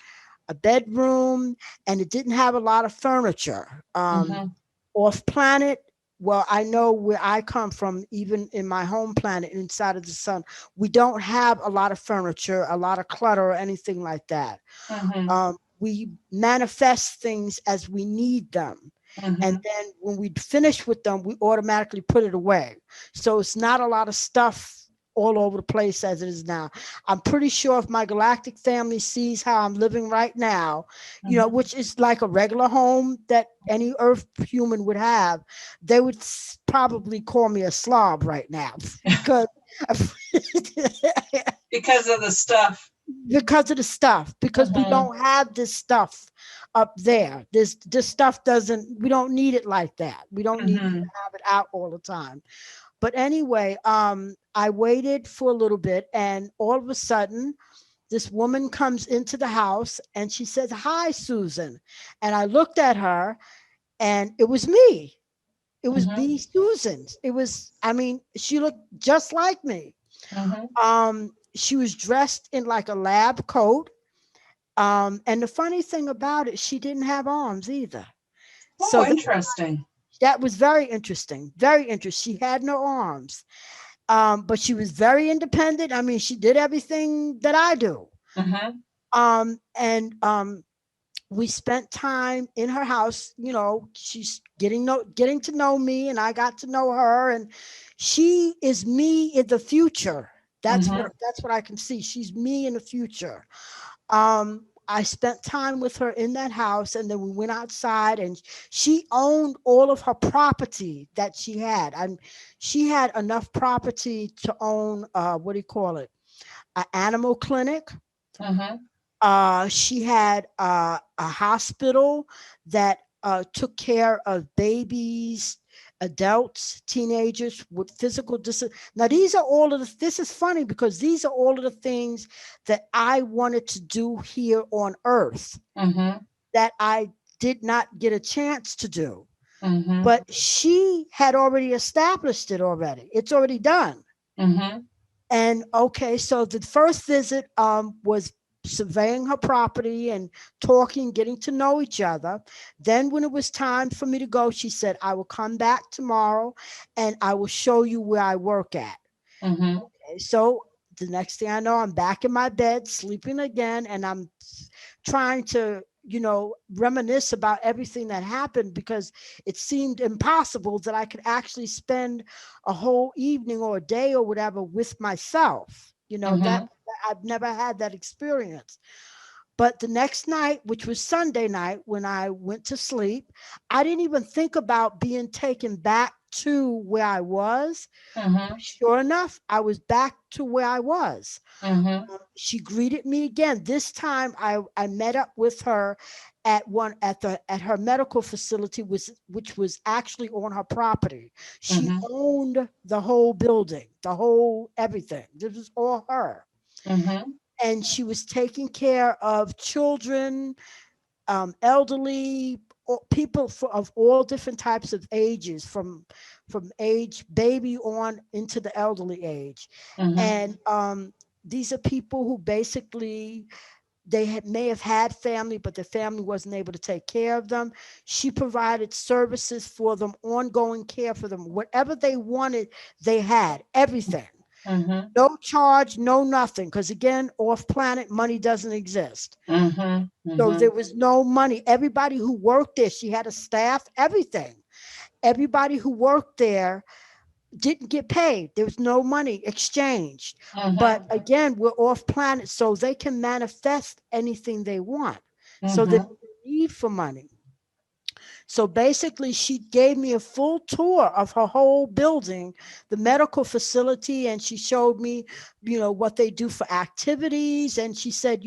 a bedroom, and it didn't have a lot of furniture. Mm-hmm. Off planet, well, I know where I come from, even in my home planet inside of the sun, we don't have a lot of furniture, a lot of clutter, or anything like that. Mm-hmm. We manifest things as we need them. And Mm-hmm. then when we finish with them, we automatically put it away. So it's not a lot of stuff all over the place as it is now. I'm pretty sure if my galactic family sees how I'm living right now, which is like a regular home that any Earth human would have, they would probably call me a slob right now because Because of the stuff. because of the stuff, because we Mhm. don't have this stuff up there. This stuff doesn't, we don't need it like that. We don't need to Mhm. have it out all the time. But anyway, I waited for a little bit, and all of a sudden this woman comes into the house and she says, "Hi, Susan." And I looked at her, and it was me. It was Mhm. me, Susan. It was, I mean, she looked just like me. Mhm. She was dressed in like a lab coat. And the funny thing about it, she didn't have arms either. Oh, So interesting. that was very interesting. Very interesting. She had no arms, but she was very independent. I mean, she did everything that I do. Mhm. And we spent time in her house. She's getting to know me, and I got to know her. And she is me in the future. Mhm. That's what I can see. She's me in the future. I spent time with her in that house, and then we went outside, and she owned all of her property that she had. And she had enough property to own, what do you call it? An animal clinic. Mhm. She had a hospital that took care of babies, adults, teenagers with physical disability. Now, this is funny because these are all of the things that I wanted to do here on Earth Mhm. that I did not get a chance to do. Mhm. But she had already established it already. It's already done. Mhm. And okay, so the first visit was surveying her property and talking, getting to know each other. Then, when it was time for me to go, she said, "I will come back tomorrow and I will show you where I work at." Mhm. Okay, so the next thing I know, I'm back in my bed, sleeping again, and I'm trying to, reminisce about everything that happened because it seemed impossible that I could actually spend a whole evening or a day or whatever with myself. That Mhm. I've never had that experience. But the next night, which was Sunday night, when I went to sleep, I didn't even think about being taken back to where I was. Mhm. Sure enough, I was back to where I was. Mhm. She greeted me again. This time I met up with her at her medical facility, which was actually on her property. She Mhm. owned the whole building, the whole everything. This was all her. Mhm. And she was taking care of children, elderly, people of all different types of ages, from age baby on into the elderly age. Mhm. And these are people who basically may have had family, but the family wasn't able to take care of them. She provided services for them, ongoing care for them, whatever they wanted. They had everything, Mhm. no charge, no nothing, because again, off planet, money doesn't exist. Mhm. So there Mhm. was no money. Everybody who worked there, she had a staff, everything. Everybody who worked there didn't get paid. There was no money exchanged. But Mhm. again, we're off planet, so they can manifest anything they want. So there's Mhm. no need for money. So basically, she gave me a full tour of her whole building, the medical facility, and she showed me, what they do for activities. And she said,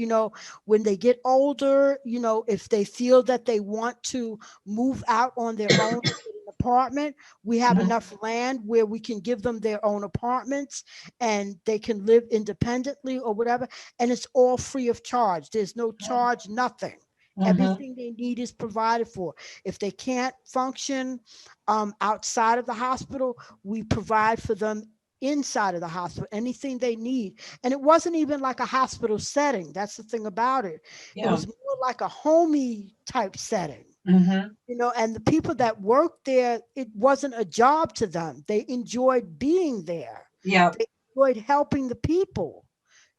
when they get older, if they feel that they want to move out on their own, get an apartment, we have Mhm. enough land where we can give them their own apartments and they can live independently or whatever. And it's all free of charge. There's no charge, nothing. Mhm. Everything they need is provided for. If they can't function outside of the hospital, we provide for them inside of the hospital, anything they need. And it wasn't even like a hospital setting. That's the thing about it. It Yeah. was more like a homey type setting. Mhm. And the people that worked there, it wasn't a job to them. They enjoyed being there. Yeah. They enjoyed helping the people.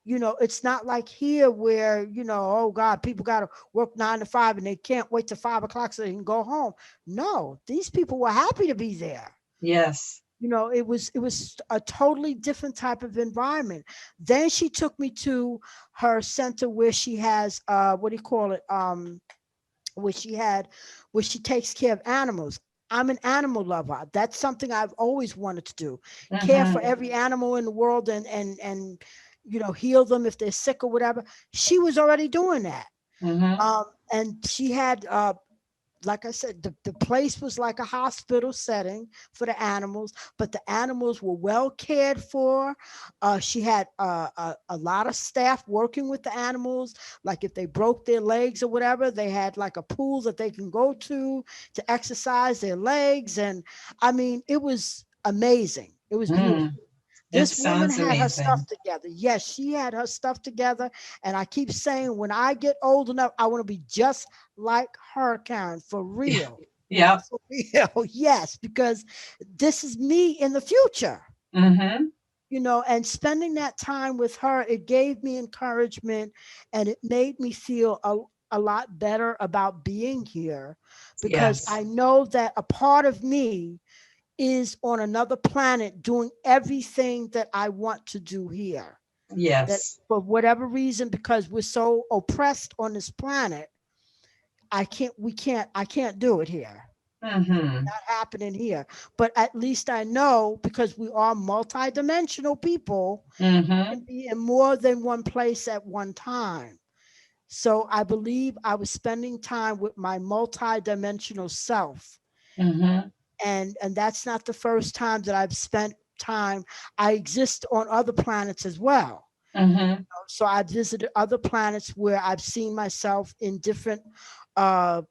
It's not like here where, oh God, people got to work 9 to 5 and they can't wait till 5 o'clock so they can go home. No, these people were happy to be there. Yes. You know, it was a totally different type of environment. Then she took me to her center where she has what do you call it? Where she had where she takes care of animals. I'm an animal lover. That's something I've always wanted to do. Care for Mm-hmm. every animal in the world and you know, heal them if they're sick or whatever. She was already doing that. Mm-hmm. And she had like I said, the place was like a hospital setting for the animals, but the animals were well cared for. She had a lot of staff working with the animals. Like if they broke their legs or whatever, they had like a pool that they can go to exercise their legs. And I mean, it was amazing. It was beautiful. Mm. It This woman sounds had her stuff amazing. together. Yes, she had her stuff together. And I keep saying, when I get old enough, I want to be just like her, Karen, for real. Yeah. For real. Yes, because this is me in the future, Mm-hmm. you know, and spending that time with her, it gave me encouragement and it made me feel a lot better about being here because Yes. I know that a part of me is on another planet doing everything that I want to do here. That Yes. for whatever reason, because we're so oppressed on this planet, I can't do it here. Mm-hmm. Not happening here. But at least I know because we are multidimensional people, we Mm-hmm. can be in more than one place at one time. So I believe I was spending time with my multidimensional self. Mm-hmm. And that's not the first time that I've spent time. I exist on other planets as well. Mm-hmm. So I've visited other planets where I've seen myself in different uh,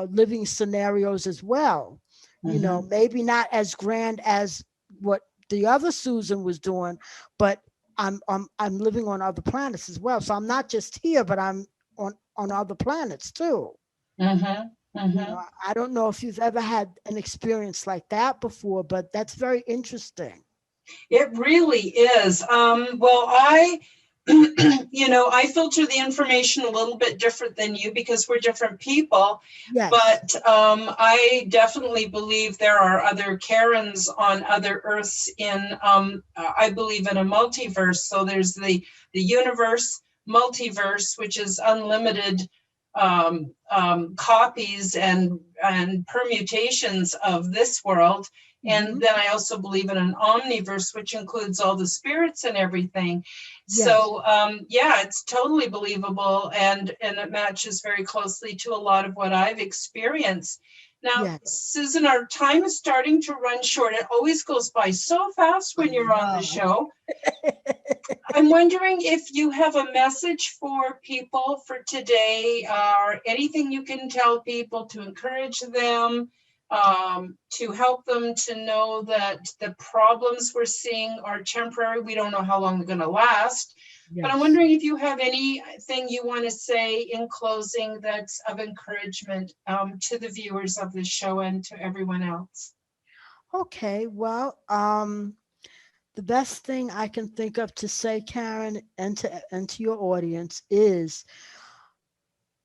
living scenarios as well. You know, Mm-hmm. maybe not as grand as what the other Susan was doing, but I'm living on other planets as well. So I'm not just here, but I'm on other planets too. Mm-hmm. You Mm-hmm. know, I don't know if you've ever had an experience like that before, but that's very interesting. It really is. Well, I filter the information a little bit different than you because we're different people. Yes. But I definitely believe there are other Karens on other Earths I believe in a multiverse. So there's the universe multiverse, which is unlimited copies and permutations of this world. And Hmm. then I also believe in an omniverse, which includes all the spirits and everything. Yes. So yeah, it's totally believable, and it matches very closely to a lot of what I've experienced. Now, Yes. Susan, our time is starting to run short. It always goes by so fast I when you're on the know. show. I'm wondering if you have a message for people for today, or anything you can tell people to encourage them, to help them to know that the problems we're seeing are temporary. We don't know how long they're going to last. But I'm Yes. wondering if you have anything you want to say in closing that's of encouragement to the viewers of this show and to everyone else. Okay. Well, the best thing I can think of to say, Karen, and to your audience is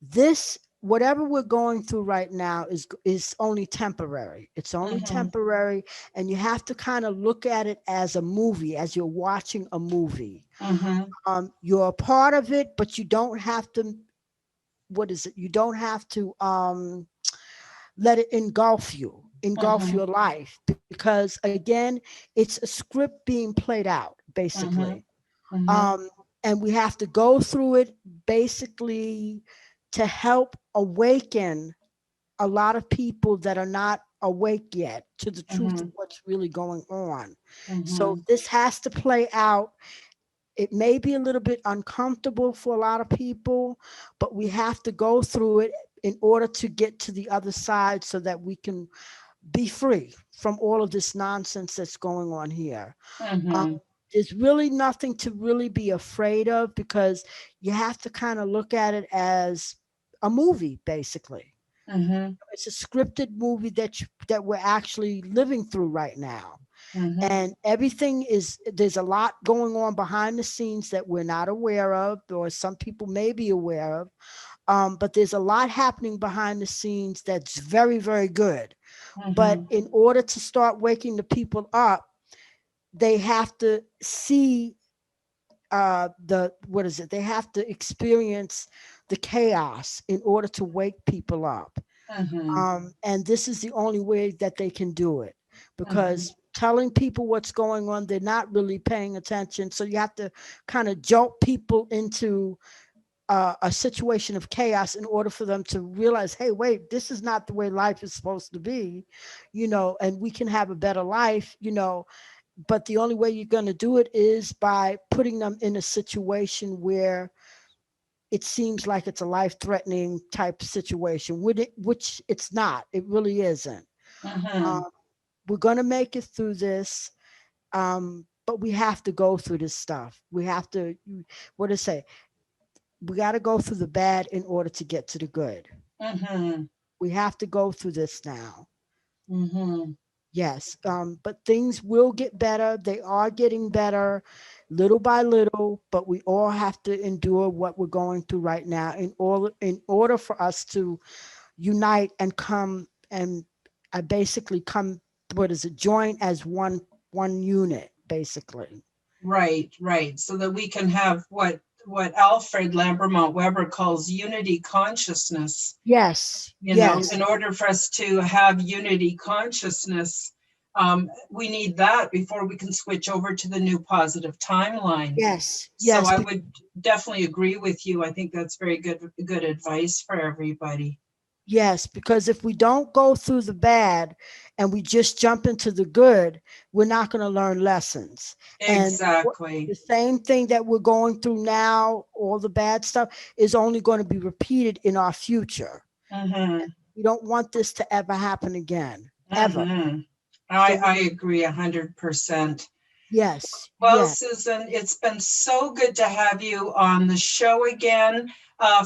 this: whatever we're going through right now is only temporary. It's only Mm-hmm, temporary, and you have to kind of look at it as a movie, as you're watching a movie. mm-hmm, You're a part of it, but you don't have to. What is it? You don't have to let it engulf mm-hmm, your life, because again, it's a script being played out mm-hmm, basically. mm-hmm, um, and we have to go through it basically to help awaken a lot of people that are not awake yet to the truth of mm-hmm, what's really going on. So mm-hmm. this has to play out. It may be a little bit uncomfortable for a lot of people, but we have to go through it in order to get to the other side so that we can be free from all of this nonsense that's going on here. Um, Mm-hmm. there's really nothing to really be afraid of, because you have to kind of look at it as a movie, basically. Mm-hmm. It's a scripted movie that we're actually living through right now. Mm-hmm. And everything is, there's a lot going on behind the scenes that we're not aware of, or some people may be aware of. But there's a lot happening behind the scenes that's very, very good. But Mm-hmm. in order to start waking the people up, they have to see the what is it? They have to experience the chaos in order to wake people up. Mm-hmm. And this is the only way that they can do it, Mm-hmm. because telling people what's going on, they're not really paying attention. So you have to kind of jolt people into a situation of chaos in order for them to realize, hey, wait, this is not the way life is supposed to be, and we can have a better life. But the only way you're going to do it is by putting them in a situation where it seems like it's a life-threatening type situation, which it's not. It really isn't. Mm-hmm. Um, we're going to make it through this, but we have to go through this stuff. We have to, what to say? We got to go through the bad in order to get to the good. Mm-hmm. We have to go through this now. Mm-hmm. Yes, but things will get better. They are getting better little by little, but we all have to endure what we're going through right now in order for us to unite and come and basically come, what is it, join as one unit, basically. Right, right. So that we can have what Alfred Lambermont Weber calls unity consciousness. Yes, In yes, order for us to have unity consciousness, we need that before we can switch over to the new positive timeline. yes, So yes. I would definitely agree with you. I think that's very good advice for everybody. Yes, because if we don't go through the bad and we just jump into the good, we're not going to learn lessons. And the Exactly. same thing that we're going through now, all the bad stuff, is only going to be repeated in our future. Mm-hmm. We don't want this to ever happen again, ever. Mm-hmm. So I agree 100%. yes, Well, yes. Susan, it's been so good to have you on the show again.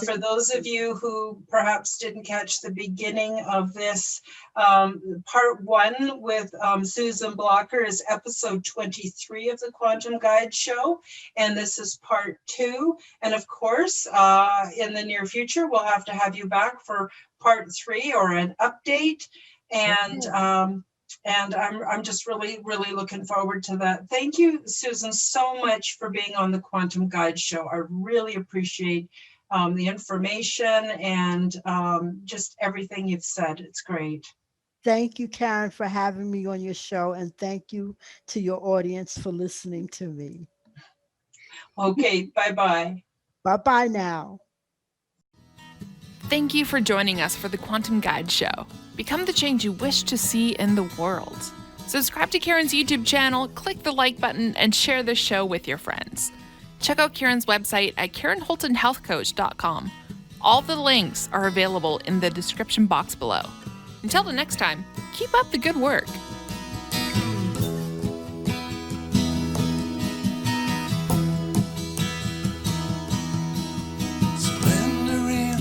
For those of you who perhaps didn't catch the beginning of this, part one with Susan Blocker is episode 23 of the Quantum Guide Show, and this is part two. And of course, in the near future, we'll have to have you back for part three or an update. And Okay. I'm just really looking forward to that. Thank you, Susan, so much for being on the Quantum Guide Show. I really appreciate the information and just everything you've said. It's great. Thank you, Karen, for having me on your show, and thank you to your audience for listening to me. Okay, bye-bye. Bye bye now. Thank you for joining us for the Quantum Guide Show. Become the change you wish to see in the world. Subscribe to Karen's YouTube channel, click the like button, and share this show with your friends. Check out Karen's website at KarenHoltonHealthCoach.com. All the links are available in the description box below. Until the next time, keep up the good work. Surrendering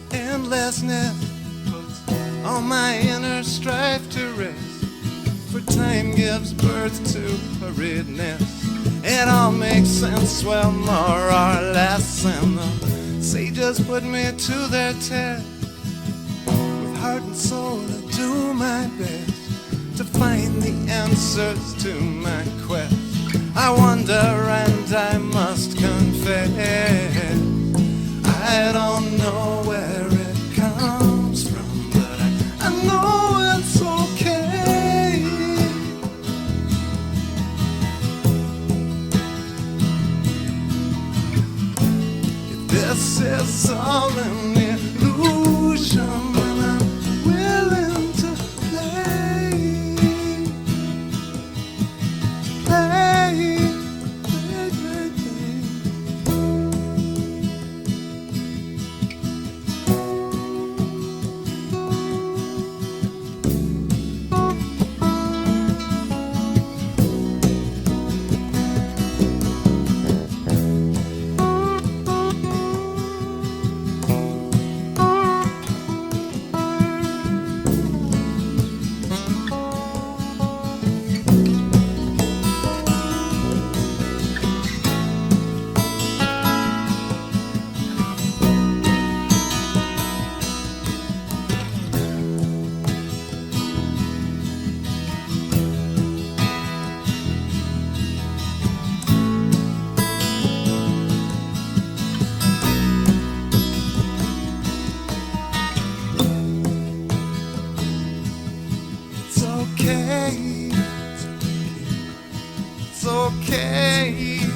to endlessness puts all my inner strife to rest. For time gives birth to hurriedness. It all makes sense, well, more or less. And the sages put me to their test. With heart and soul, I do my best to find the answers to my quest. I wonder and I must confess, I don't know where it comes from, but I know it's okay. If this is all an illusion, then I'm willing to play, play, play, play, play. okay.